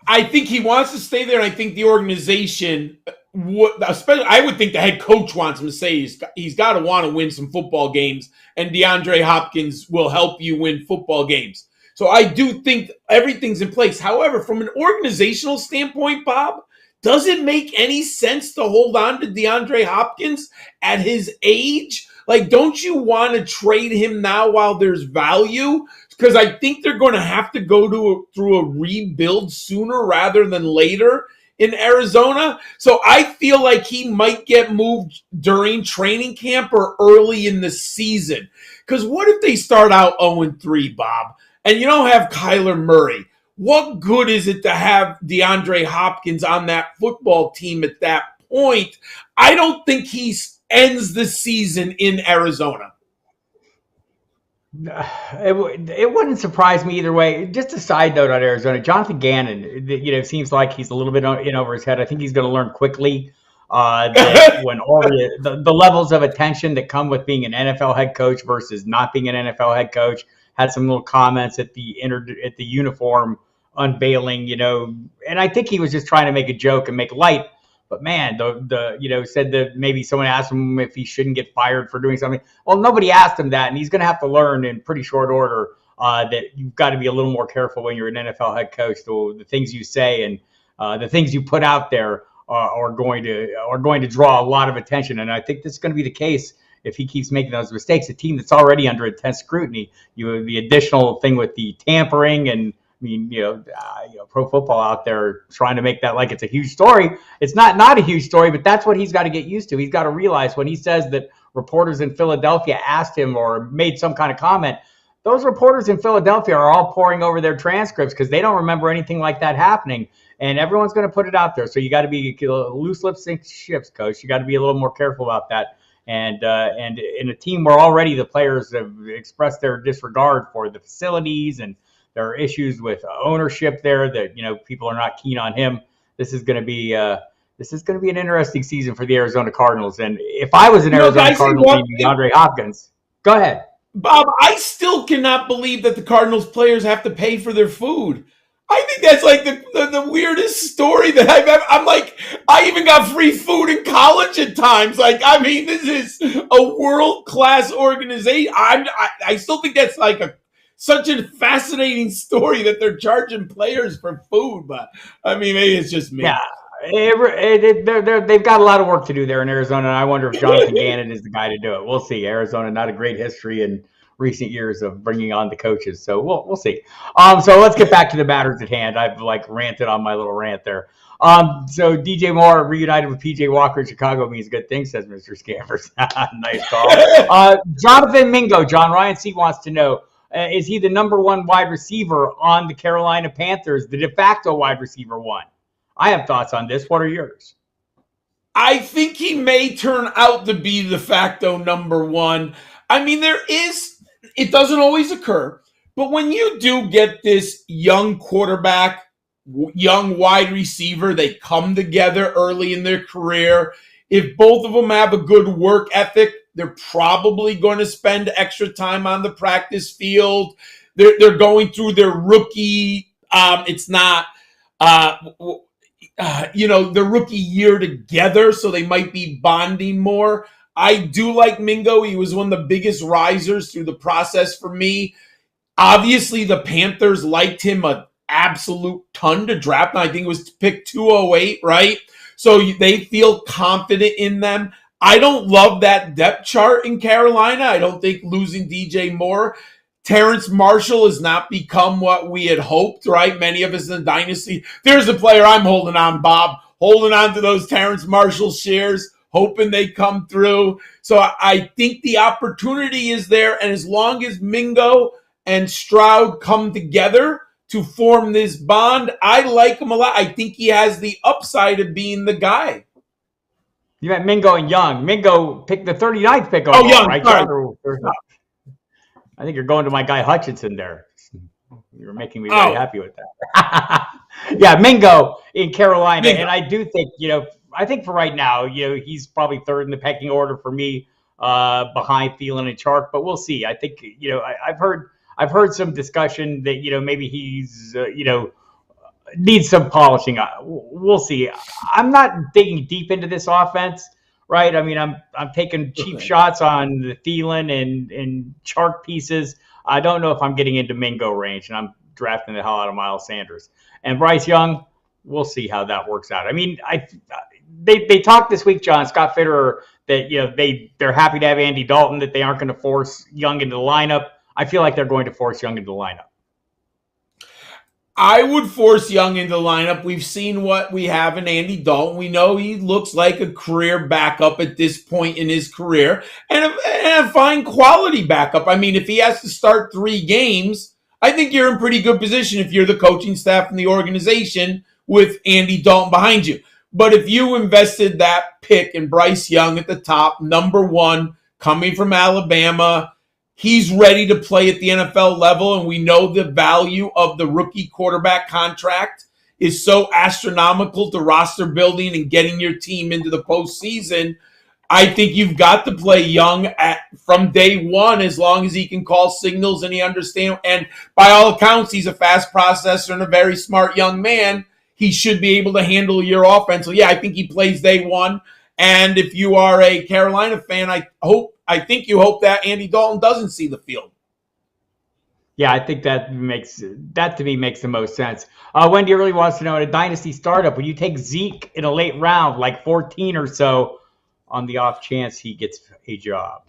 I think he wants to stay there, and I think the organization would, especially, I would think the head coach wants him to stay. He's got to want to win some football games, and DeAndre Hopkins will help you win football games. So I do think everything's in place. However, from an organizational standpoint, Bob, does it make any sense to hold on to DeAndre Hopkins at his age? Like, don't you want to trade him now while there's value? Because I think they're going to have to go through a rebuild sooner rather than later in Arizona. So I feel like he might get moved during training camp or early in the season. Because what if they start out 0-3, Bob? And you don't have Kyler Murray. What good is it to have DeAndre Hopkins on that football team at that point? I don't think he ends the season in Arizona. It wouldn't surprise me either way. Just a side note on Arizona, Jonathan Gannon, it seems like he's a little bit in over his head. I think he's going to learn quickly that when all the levels of attention that come with being an NFL head coach versus not being an NFL head coach. Had some little comments at the uniform unveiling, and I think he was just trying to make a joke and make light. But man, said that maybe someone asked him if he shouldn't get fired for doing something. Well, nobody asked him that, and he's going to have to learn in pretty short order that you've got to be a little more careful when you're an NFL head coach. The things you say and the things you put out there are going to draw a lot of attention. And I think this is going to be the case if he keeps making those mistakes. A team that's already under intense scrutiny, the additional thing with the tampering and. I mean, pro football out there trying to make that like it's a huge story. It's not a huge story, but that's what he's got to get used to. He's got to realize when he says that reporters in Philadelphia asked him or made some kind of comment, those reporters in Philadelphia are all poring over their transcripts because they don't remember anything like that happening. And everyone's going to put it out there. So you got to be loose lips sink ships, coach. You got to be a little more careful about that. And in a team where already the players have expressed their disregard for the facilities and there are issues with ownership there that people are not keen on him. This is going to be an interesting season for the Arizona Cardinals. And if I was an Arizona Cardinals team, DeAndre Hopkins, go ahead, Bob. I still cannot believe that the Cardinals players have to pay for their food. I think that's like the weirdest story that I've ever. I'm like, I even got free food in college at times. Like, I mean, this is a world-class organization. I still think that's like such a fascinating story that they're charging players for food, but I mean, maybe it's just me. Yeah, they've got a lot of work to do there in Arizona, and I wonder if Jonathan Gannon is the guy to do it. We'll see. Arizona, not a great history in recent years of bringing on the coaches, so we'll see. So let's get back to the matters at hand. I've ranted on my little rant there. So DJ Moore reunited with PJ Walker in Chicago means good things, says Mr. Scammers. Nice call. Jonathan Mingo, John Ryan C wants to know. Is he the number one wide receiver on the Carolina Panthers, the de facto wide receiver one? I have thoughts on this. What are yours? I think he may turn out to be the de facto number one. I mean, it doesn't always occur, but when you do get this young quarterback, young wide receiver, they come together early in their career. If both of them have a good work ethic, they're probably going to spend extra time on the practice field. They're going through their rookie. It's not, their rookie year together, so they might be bonding more. I do like Mingo. He was one of the biggest risers through the process for me. Obviously, the Panthers liked him an absolute ton to draft. I think it was pick 208, right? So they feel confident in them. I don't love that depth chart in Carolina. I don't think losing DJ Moore. Terrence Marshall has not become what we had hoped, right? Many of us in the dynasty. There's a player I'm holding on, Bob. Holding on to those Terrence Marshall shares, hoping they come through. So I think the opportunity is there. And as long as Mingo and Stroud come together to form this bond, I like him a lot. I think he has the upside of being the guy. You meant Mingo and Young. Mingo picked the 39th pick overall, Young, right? I think you're going to my guy Hutchinson there. You're making me very happy with that. Yeah, Mingo in Carolina. Mingo. And I do think, I think for right now, he's probably third in the pecking order for me behind Thielen and Chark, but we'll see. I think, I've heard some discussion that, maybe he's, needs some polishing. We'll see. I'm not digging deep into this offense, right? I mean, I'm taking cheap shots on the Thielen and Chark pieces. I don't know if I'm getting into Mingo range, and I'm drafting the hell out of Miles Sanders. And Bryce Young, we'll see how that works out. I mean, they talked this week, John, Scott Fitterer, that they're happy to have Andy Dalton, that they aren't going to force Young into the lineup. I feel like they're going to force Young into the lineup. I would force Young into the lineup. We've seen what we have in Andy Dalton. We know he looks like a career backup at this point in his career and a fine quality backup. I mean, if he has to start 3 games, I think you're in pretty good position if you're the coaching staff and the organization with Andy Dalton behind you. But if you invested that pick in Bryce Young at the top, number 1, coming from Alabama, he's ready to play at the NFL level, and we know the value of the rookie quarterback contract is so astronomical to roster building and getting your team into the postseason. I think you've got to play Young from day one as long as he can call signals and he understands. And by all accounts, he's a fast processor and a very smart young man. he should be able to handle your offense. So, yeah, I think he plays day one. And if you are a Carolina fan, I think you hope that Andy Dalton doesn't see the field. Yeah, I think that to me makes the most sense. Wendy really wants to know, in a dynasty startup, would you take Zeke in a late round, like 14 or so, on the off chance he gets a job?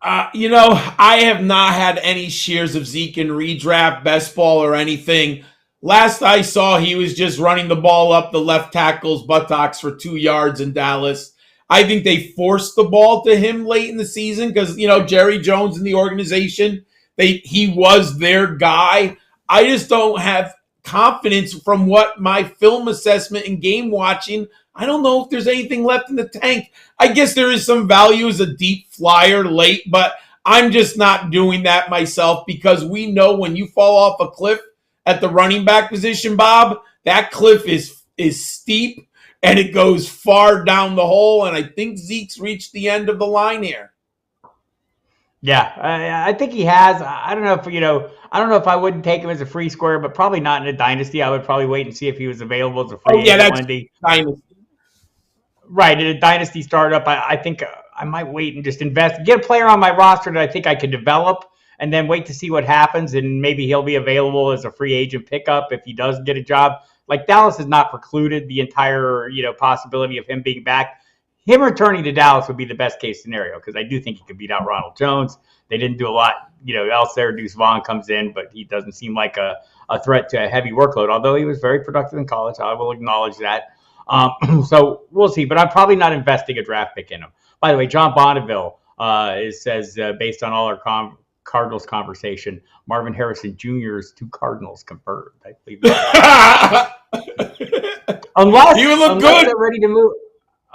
I have not had any shares of Zeke in redraft, best ball, or anything. Last I saw, he was just running the ball up the left tackle's buttocks for 2 yards in Dallas. I think they forced the ball to him late in the season because, Jerry Jones and the organization, he was their guy. I just don't have confidence from what my film assessment and game watching. I don't know if there's anything left in the tank. I guess there is some value as a deep flyer late, but I'm just not doing that myself because we know when you fall off a cliff at the running back position, Bob, that cliff is steep and it goes far down the hole. And I think Zeke's reached the end of the line here. Yeah, I think he has. I don't know if I wouldn't take him as a free square, but probably not in a dynasty. I would probably wait and see if he was available as a free agent. That's dynasty. Right, in a dynasty startup, I think I might wait and just invest, get a player on my roster that I think I could develop, and then wait to see what happens, and maybe he'll be available as a free agent pickup if he does get a job. Like, Dallas has not precluded the entire, possibility of him being back. Him returning to Dallas would be the best case scenario because I do think he could beat out Ronald Jones. They didn't do a lot, else there. Deuce Vaughn comes in, but he doesn't seem like a threat to a heavy workload, although he was very productive in college. I will acknowledge that. So we'll see, but I'm probably not investing a draft pick in him. By the way, John Bonneville says, based on all our Cardinals conversation, Marvin Harrison Jr.'s 2 Cardinals confirmed. I believe that. unless he would look good.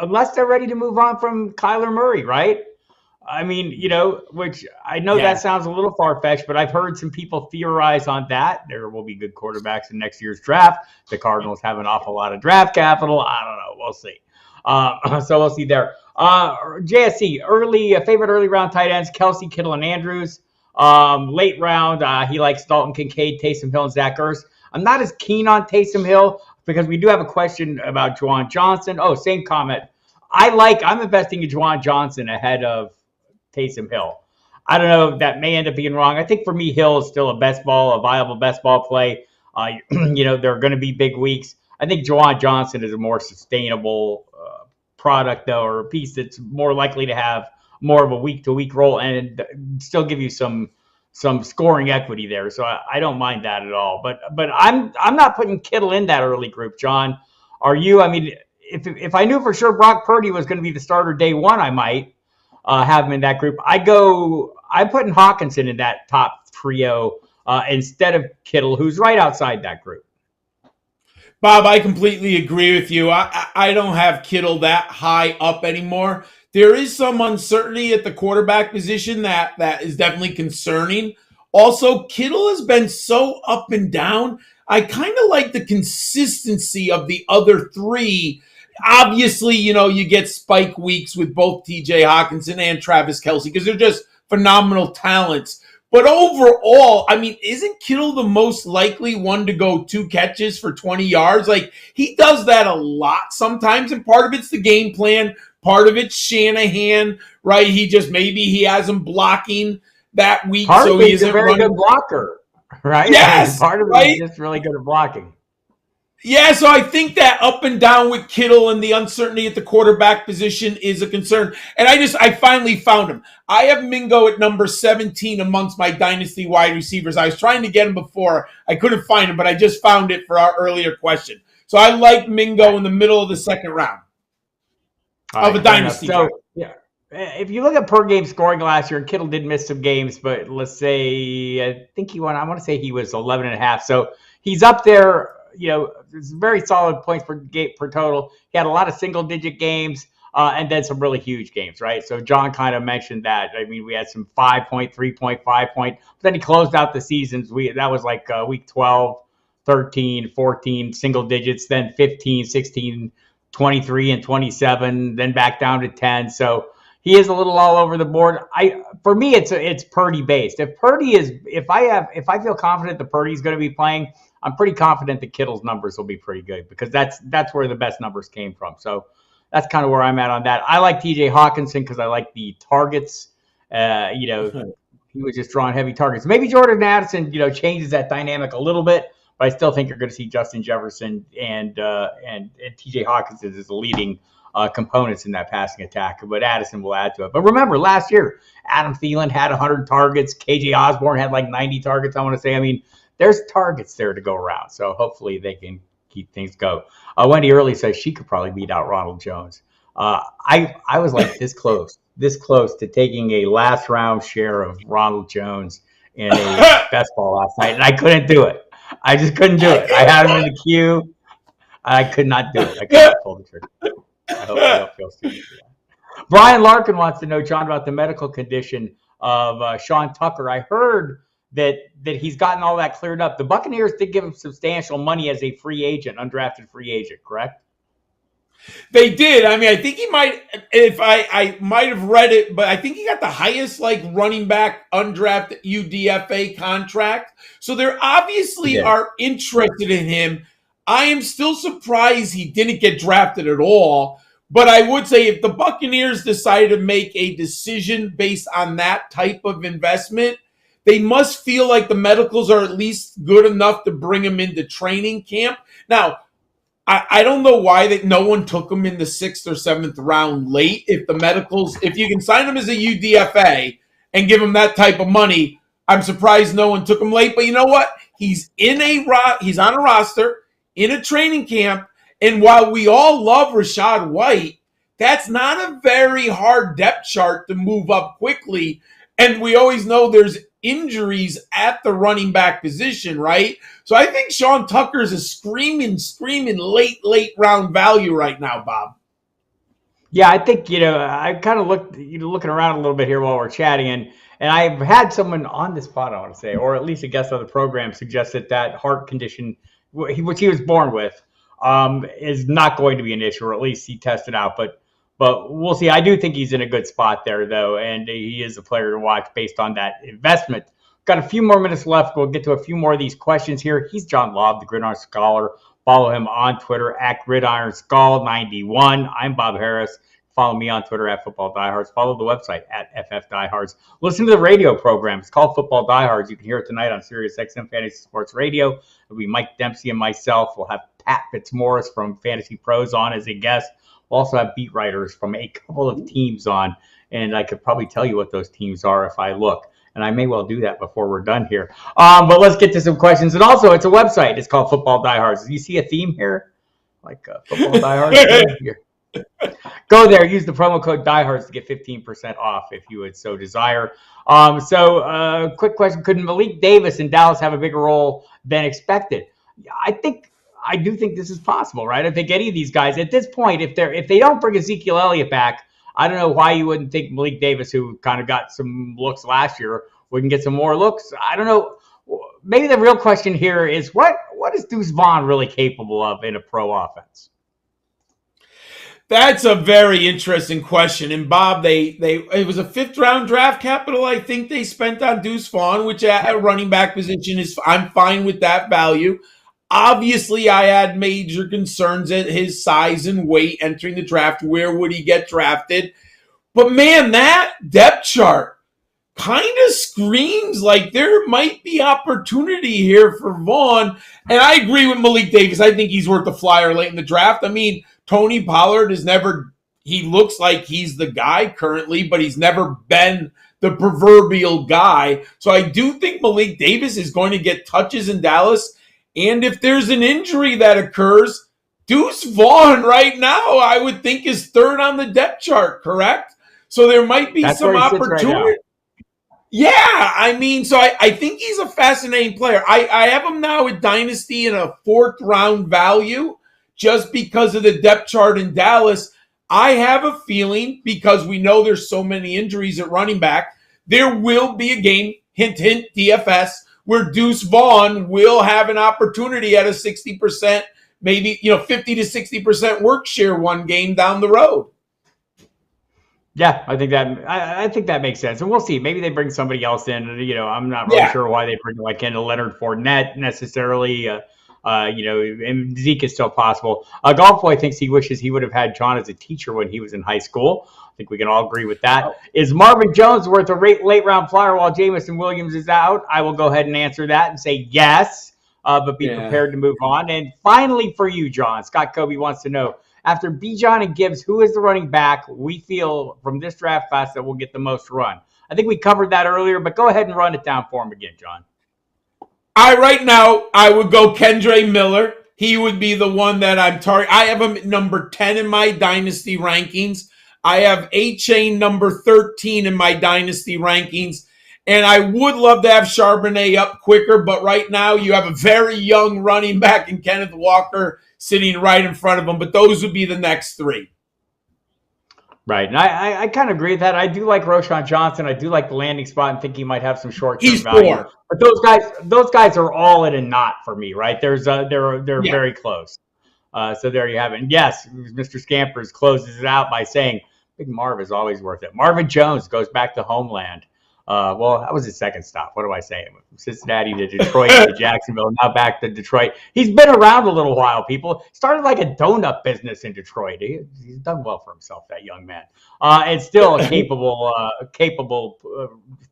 Unless they're ready to move on from Kyler Murray, right? I mean, which I know that sounds a little far-fetched, but I've heard some people theorize on that. There will be good quarterbacks in next year's draft. The Cardinals have an awful lot of draft capital. I don't know. We'll see. So we'll see there. JSC, favorite early round tight ends, Kelsey, Kittle, and Andrews. Late round, he likes Dalton Kincaid, Taysom Hill, and Zach Ertz. I'm not as keen on Taysom Hill because we do have a question about Juwan Johnson. Oh, same comment. I'm investing in Juwan Johnson ahead of Taysom Hill. I don't know if that may end up being wrong. I think for me, Hill is still a viable best ball play. There are going to be big weeks. I think Juwan Johnson is a more sustainable product, though, or a piece that's more likely to have more of a week-to-week role and still give you some scoring equity there. So I don't mind that at all. But I'm not putting Kittle in that early group, John. Are you? I mean, if I knew for sure Brock Purdy was going to be the starter day one, I might have him in that group. I'm putting Hawkinson in that top trio instead of Kittle, who's right outside that group. Bob, I completely agree with you. I don't have Kittle that high up anymore. There is some uncertainty at the quarterback position that is definitely concerning. Also, Kittle has been so up and down. I kind of like the consistency of the other three. Obviously, you get spike weeks with both TJ Hawkinson and Travis Kelce because they're just phenomenal talents. But overall, I mean, isn't Kittle the most likely one to go 2 catches for 20 yards? Like, he does that a lot sometimes, and part of it's the game plan. Part of it's Shanahan, right? Maybe he has him blocking that week, so he isn't a very good blocker, right? Yes, part of it is just really good at blocking. Yeah, so I think that up and down with Kittle and the uncertainty at the quarterback position is a concern. And I finally found him. I have Mingo at number 17 amongst my dynasty wide receivers. I was trying to get him before. I couldn't find him, but I just found it for our earlier question. So I like Mingo in the middle of the second round of a dynasty. So, yeah. If you look at per game scoring last year, and Kittle did miss some games, but let's say, I want to say he was 11.5. So he's up there. It's very solid points per total. He had a lot of single-digit games and then some really huge games, right? So John kind of mentioned that. I mean, we had some 5-point, 3-point, 5-point. But then he closed out the seasons. That was like week 12, 13, 14, single digits, then 15, 16, 23, and 27, then back down to 10. So, He is a little all over the board. For me, it's Purdy based. If I feel confident that Purdy's going to be playing, I'm pretty confident that Kittle's numbers will be pretty good because that's where the best numbers came from. So that's kind of where I'm at on that. I like T.J. Hawkinson because I like the targets. He was just drawing heavy targets. Maybe Jordan Addison, changes that dynamic a little bit, but I still think you're going to see Justin Jefferson and T.J. Hawkinson as the leading components in that passing attack, but Addison will add to it. But remember, last year, Adam Thielen had 100 targets. KJ Osborne had like 90 targets, I want to say. I mean, there's targets there to go around, so hopefully they can keep things going. Wendy Early says she could probably beat out Ronald Jones. I was like this close to taking a last round share of Ronald Jones in a best ball last night, and I couldn't do it. I just couldn't do it. I had him in the queue. I could not do it. I could not pull the trigger. I hope I don't feel stupid for that. Brian Larkin wants to know, John, about the medical condition of Sean Tucker. I heard that he's gotten all that cleared up. The Buccaneers did give him substantial money as a free agent, undrafted free agent, correct? They did. I mean, I think he might, if I might have read it, but I think he got the highest running back undrafted UDFA contract. So they obviously are interested in him. I am still surprised he didn't get drafted at all. But I would say if the Buccaneers decide to make a decision based on that type of investment, they must feel like the medicals are at least good enough to bring him into training camp. Now, I don't know why no one took him in the 6th or 7th round late. If you can sign him as a UDFA and give him that type of money, I'm surprised no one took him late. But you know what? He's on a roster in a training camp, and while we all love Rachaad White, that's not a very hard depth chart to move up quickly. And we always know there's injuries at the running back position, right? So I think Sean Tucker is a screaming late round value right now, Bob. Yeah, I think, I kind of looking around a little bit here while we're chatting, and I've had someone on this pod, I want to say, or at least a guest on the program, suggest that heart condition, which he was born with, is not going to be an issue, or at least he tested out. But we'll see. I do think he's in a good spot there, though, and he is a player to watch based on that investment. Got a few more minutes left. We'll get to a few more of these questions here. He's John Laub, the Gridiron Scholar. Follow him on Twitter at GridironSkull91. I'm Bob Harris. Follow me on Twitter at FootballDiehards. Follow the website at FFDiehards. Listen to the radio program. It's called Football Diehards. You can hear it tonight on Sirius XM Fantasy Sports Radio. It'll be Mike Dempsey and myself. We'll have Pat Fitzmaurice from Fantasy Pros on as a guest. We'll also have beat writers from a couple of teams on, and I could probably tell you what those teams are if I look. And I may well do that before we're done here. But let's get to some questions. And also, it's a website. It's called Football Diehards. Do you see a theme here? Like Football Diehards? Here. Go there. Use the promo code Diehards to get 15% off if you would so desire. Quick question. Could Malik Davis in Dallas have a bigger role than expected? I do think this is possible, right? I think any of these guys at this point, if they don't bring Ezekiel Elliott back, I don't know why you wouldn't think Malik Davis, who kind of got some looks last year, wouldn't get some more looks. I don't know. Maybe the real question here is what is Deuce Vaughn really capable of in a pro offense? That's a very interesting question. And Bob, it was a 5th round draft capital I think they spent on Deuce Vaughn, which at a running back position I'm fine with that value. Obviously, I had major concerns at his size and weight entering the draft. Where would he get drafted? But man, that depth chart kind of screams like there might be opportunity here for Vaughn. And I agree with Malik Davis. I think he's worth a flyer late in the draft. I mean, Tony Pollard he looks like he's the guy currently, but he's never been the proverbial guy. So I do think Malik Davis is going to get touches in Dallas. And if there's an injury that occurs, Deuce Vaughn right now, I would think is 3rd on the depth chart, correct? So there might be some opportunity. Right, yeah, I mean, so I think he's a fascinating player. I have him now at Dynasty in a 4th round value just because of the depth chart in Dallas. I have a feeling, because we know there's so many injuries at running back, there will be a game, hint, hint, DFS, where Deuce Vaughn will have an opportunity at a 60%, maybe 50 to 60% work share one game down the road. Yeah, I think that makes sense, and we'll see. Maybe they bring somebody else in. I'm not really Yeah. sure why they bring like in a Leonard Fournette necessarily. And Zeke is still possible. Golf Boy thinks he wishes he would have had John as a teacher when he was in high school. I think we can all agree with that. Is Marvin Jones worth a late round flyer while Jamison Williams is out? I will go ahead and answer that and say yes, but be prepared to move on. And finally, for you, John, Scott Kobe wants to know, after Bijan and Gibbs, who is the running back we feel from this draft class that will get the most run? I think we covered that earlier, but go ahead and run it down for him again, John. Right now, I would go Kendre Miller. He would be the one that I'm targeting. I have him at number 10 in my dynasty rankings. I have A-Chain number 13 in my dynasty rankings. And I would love to have Charbonnet up quicker, but right now you have a very young running back in Kenneth Walker sitting right in front of him. But those would be the next three. Right, and I kind of agree with that. I do like Roschon Johnson. I do like the landing spot and think he might have some short-term value. 4. But those guys are all in a knot for me, right? They're very close. So there you have it. And yes, Mr. Scampers closes it out by saying, Big Marv is always worth it. Marvin Jones goes back to homeland. Well, that was his second stop. What do I say? From Cincinnati to Detroit to Jacksonville, now back to Detroit. He's been around a little while, people. Started like a donut business in Detroit. He's done well for himself, that young man. And still a capable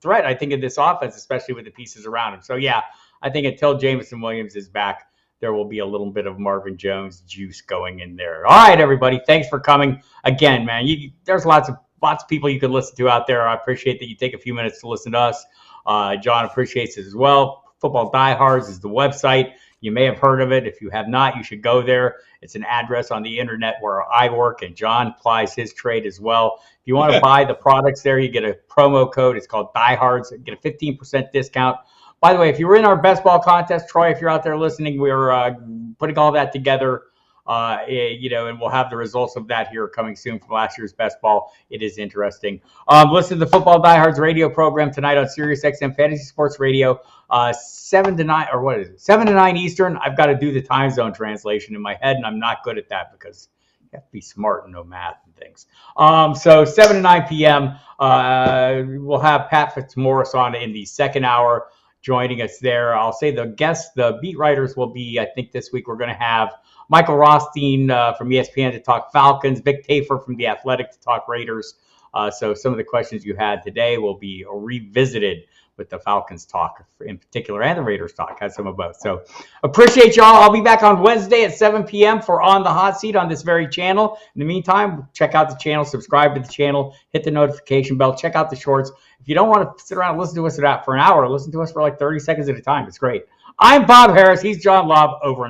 threat, I think, in this offense, especially with the pieces around him. So, yeah, I think until Jamison Williams is back, there will be a little bit of Marvin Jones juice going in there. All right, everybody. Thanks for coming. Again, man, there's lots of people you can listen to out there. I appreciate that you take a few minutes to listen to us. John appreciates it as well. Football Diehards is the website. You may have heard of it. If you have not, you should go there. It's an address on the internet where I work, and John plies his trade as well. If you want to buy the products there, you get a promo code. It's called Diehards. You get a 15% discount. By the way, if you were in our best ball contest, Troy, if you're out there listening, we're putting all that together. And we'll have the results of that here coming soon from last year's best ball. It is interesting. Listen to the Football Diehards radio program tonight on Sirius XM Fantasy Sports Radio, 7 to 9, or what is it? 7 to 9 Eastern. I've got to do the time zone translation in my head, and I'm not good at that because you have to be smart and know math and things. So 7 to 9 p.m. We'll have Pat Fitzmaurice on in the second hour joining us there. I'll say the beat writers will be, I think this week we're going to have Michael Rothstein from ESPN to talk Falcons, Vic Tafer from The Athletic to talk Raiders. So some of the questions you had today will be revisited with the Falcons talk in particular and the Raiders talk. Had some of both. So appreciate y'all. I'll be back on Wednesday at 7 p.m. for On the Hot Seat on this very channel. In the meantime, check out the channel, subscribe to the channel, hit the notification bell, check out the shorts. If you don't want to sit around and listen to us for an hour, listen to us for like 30 seconds at a time. It's great. I'm Bob Harris. He's John Laub. Over and out.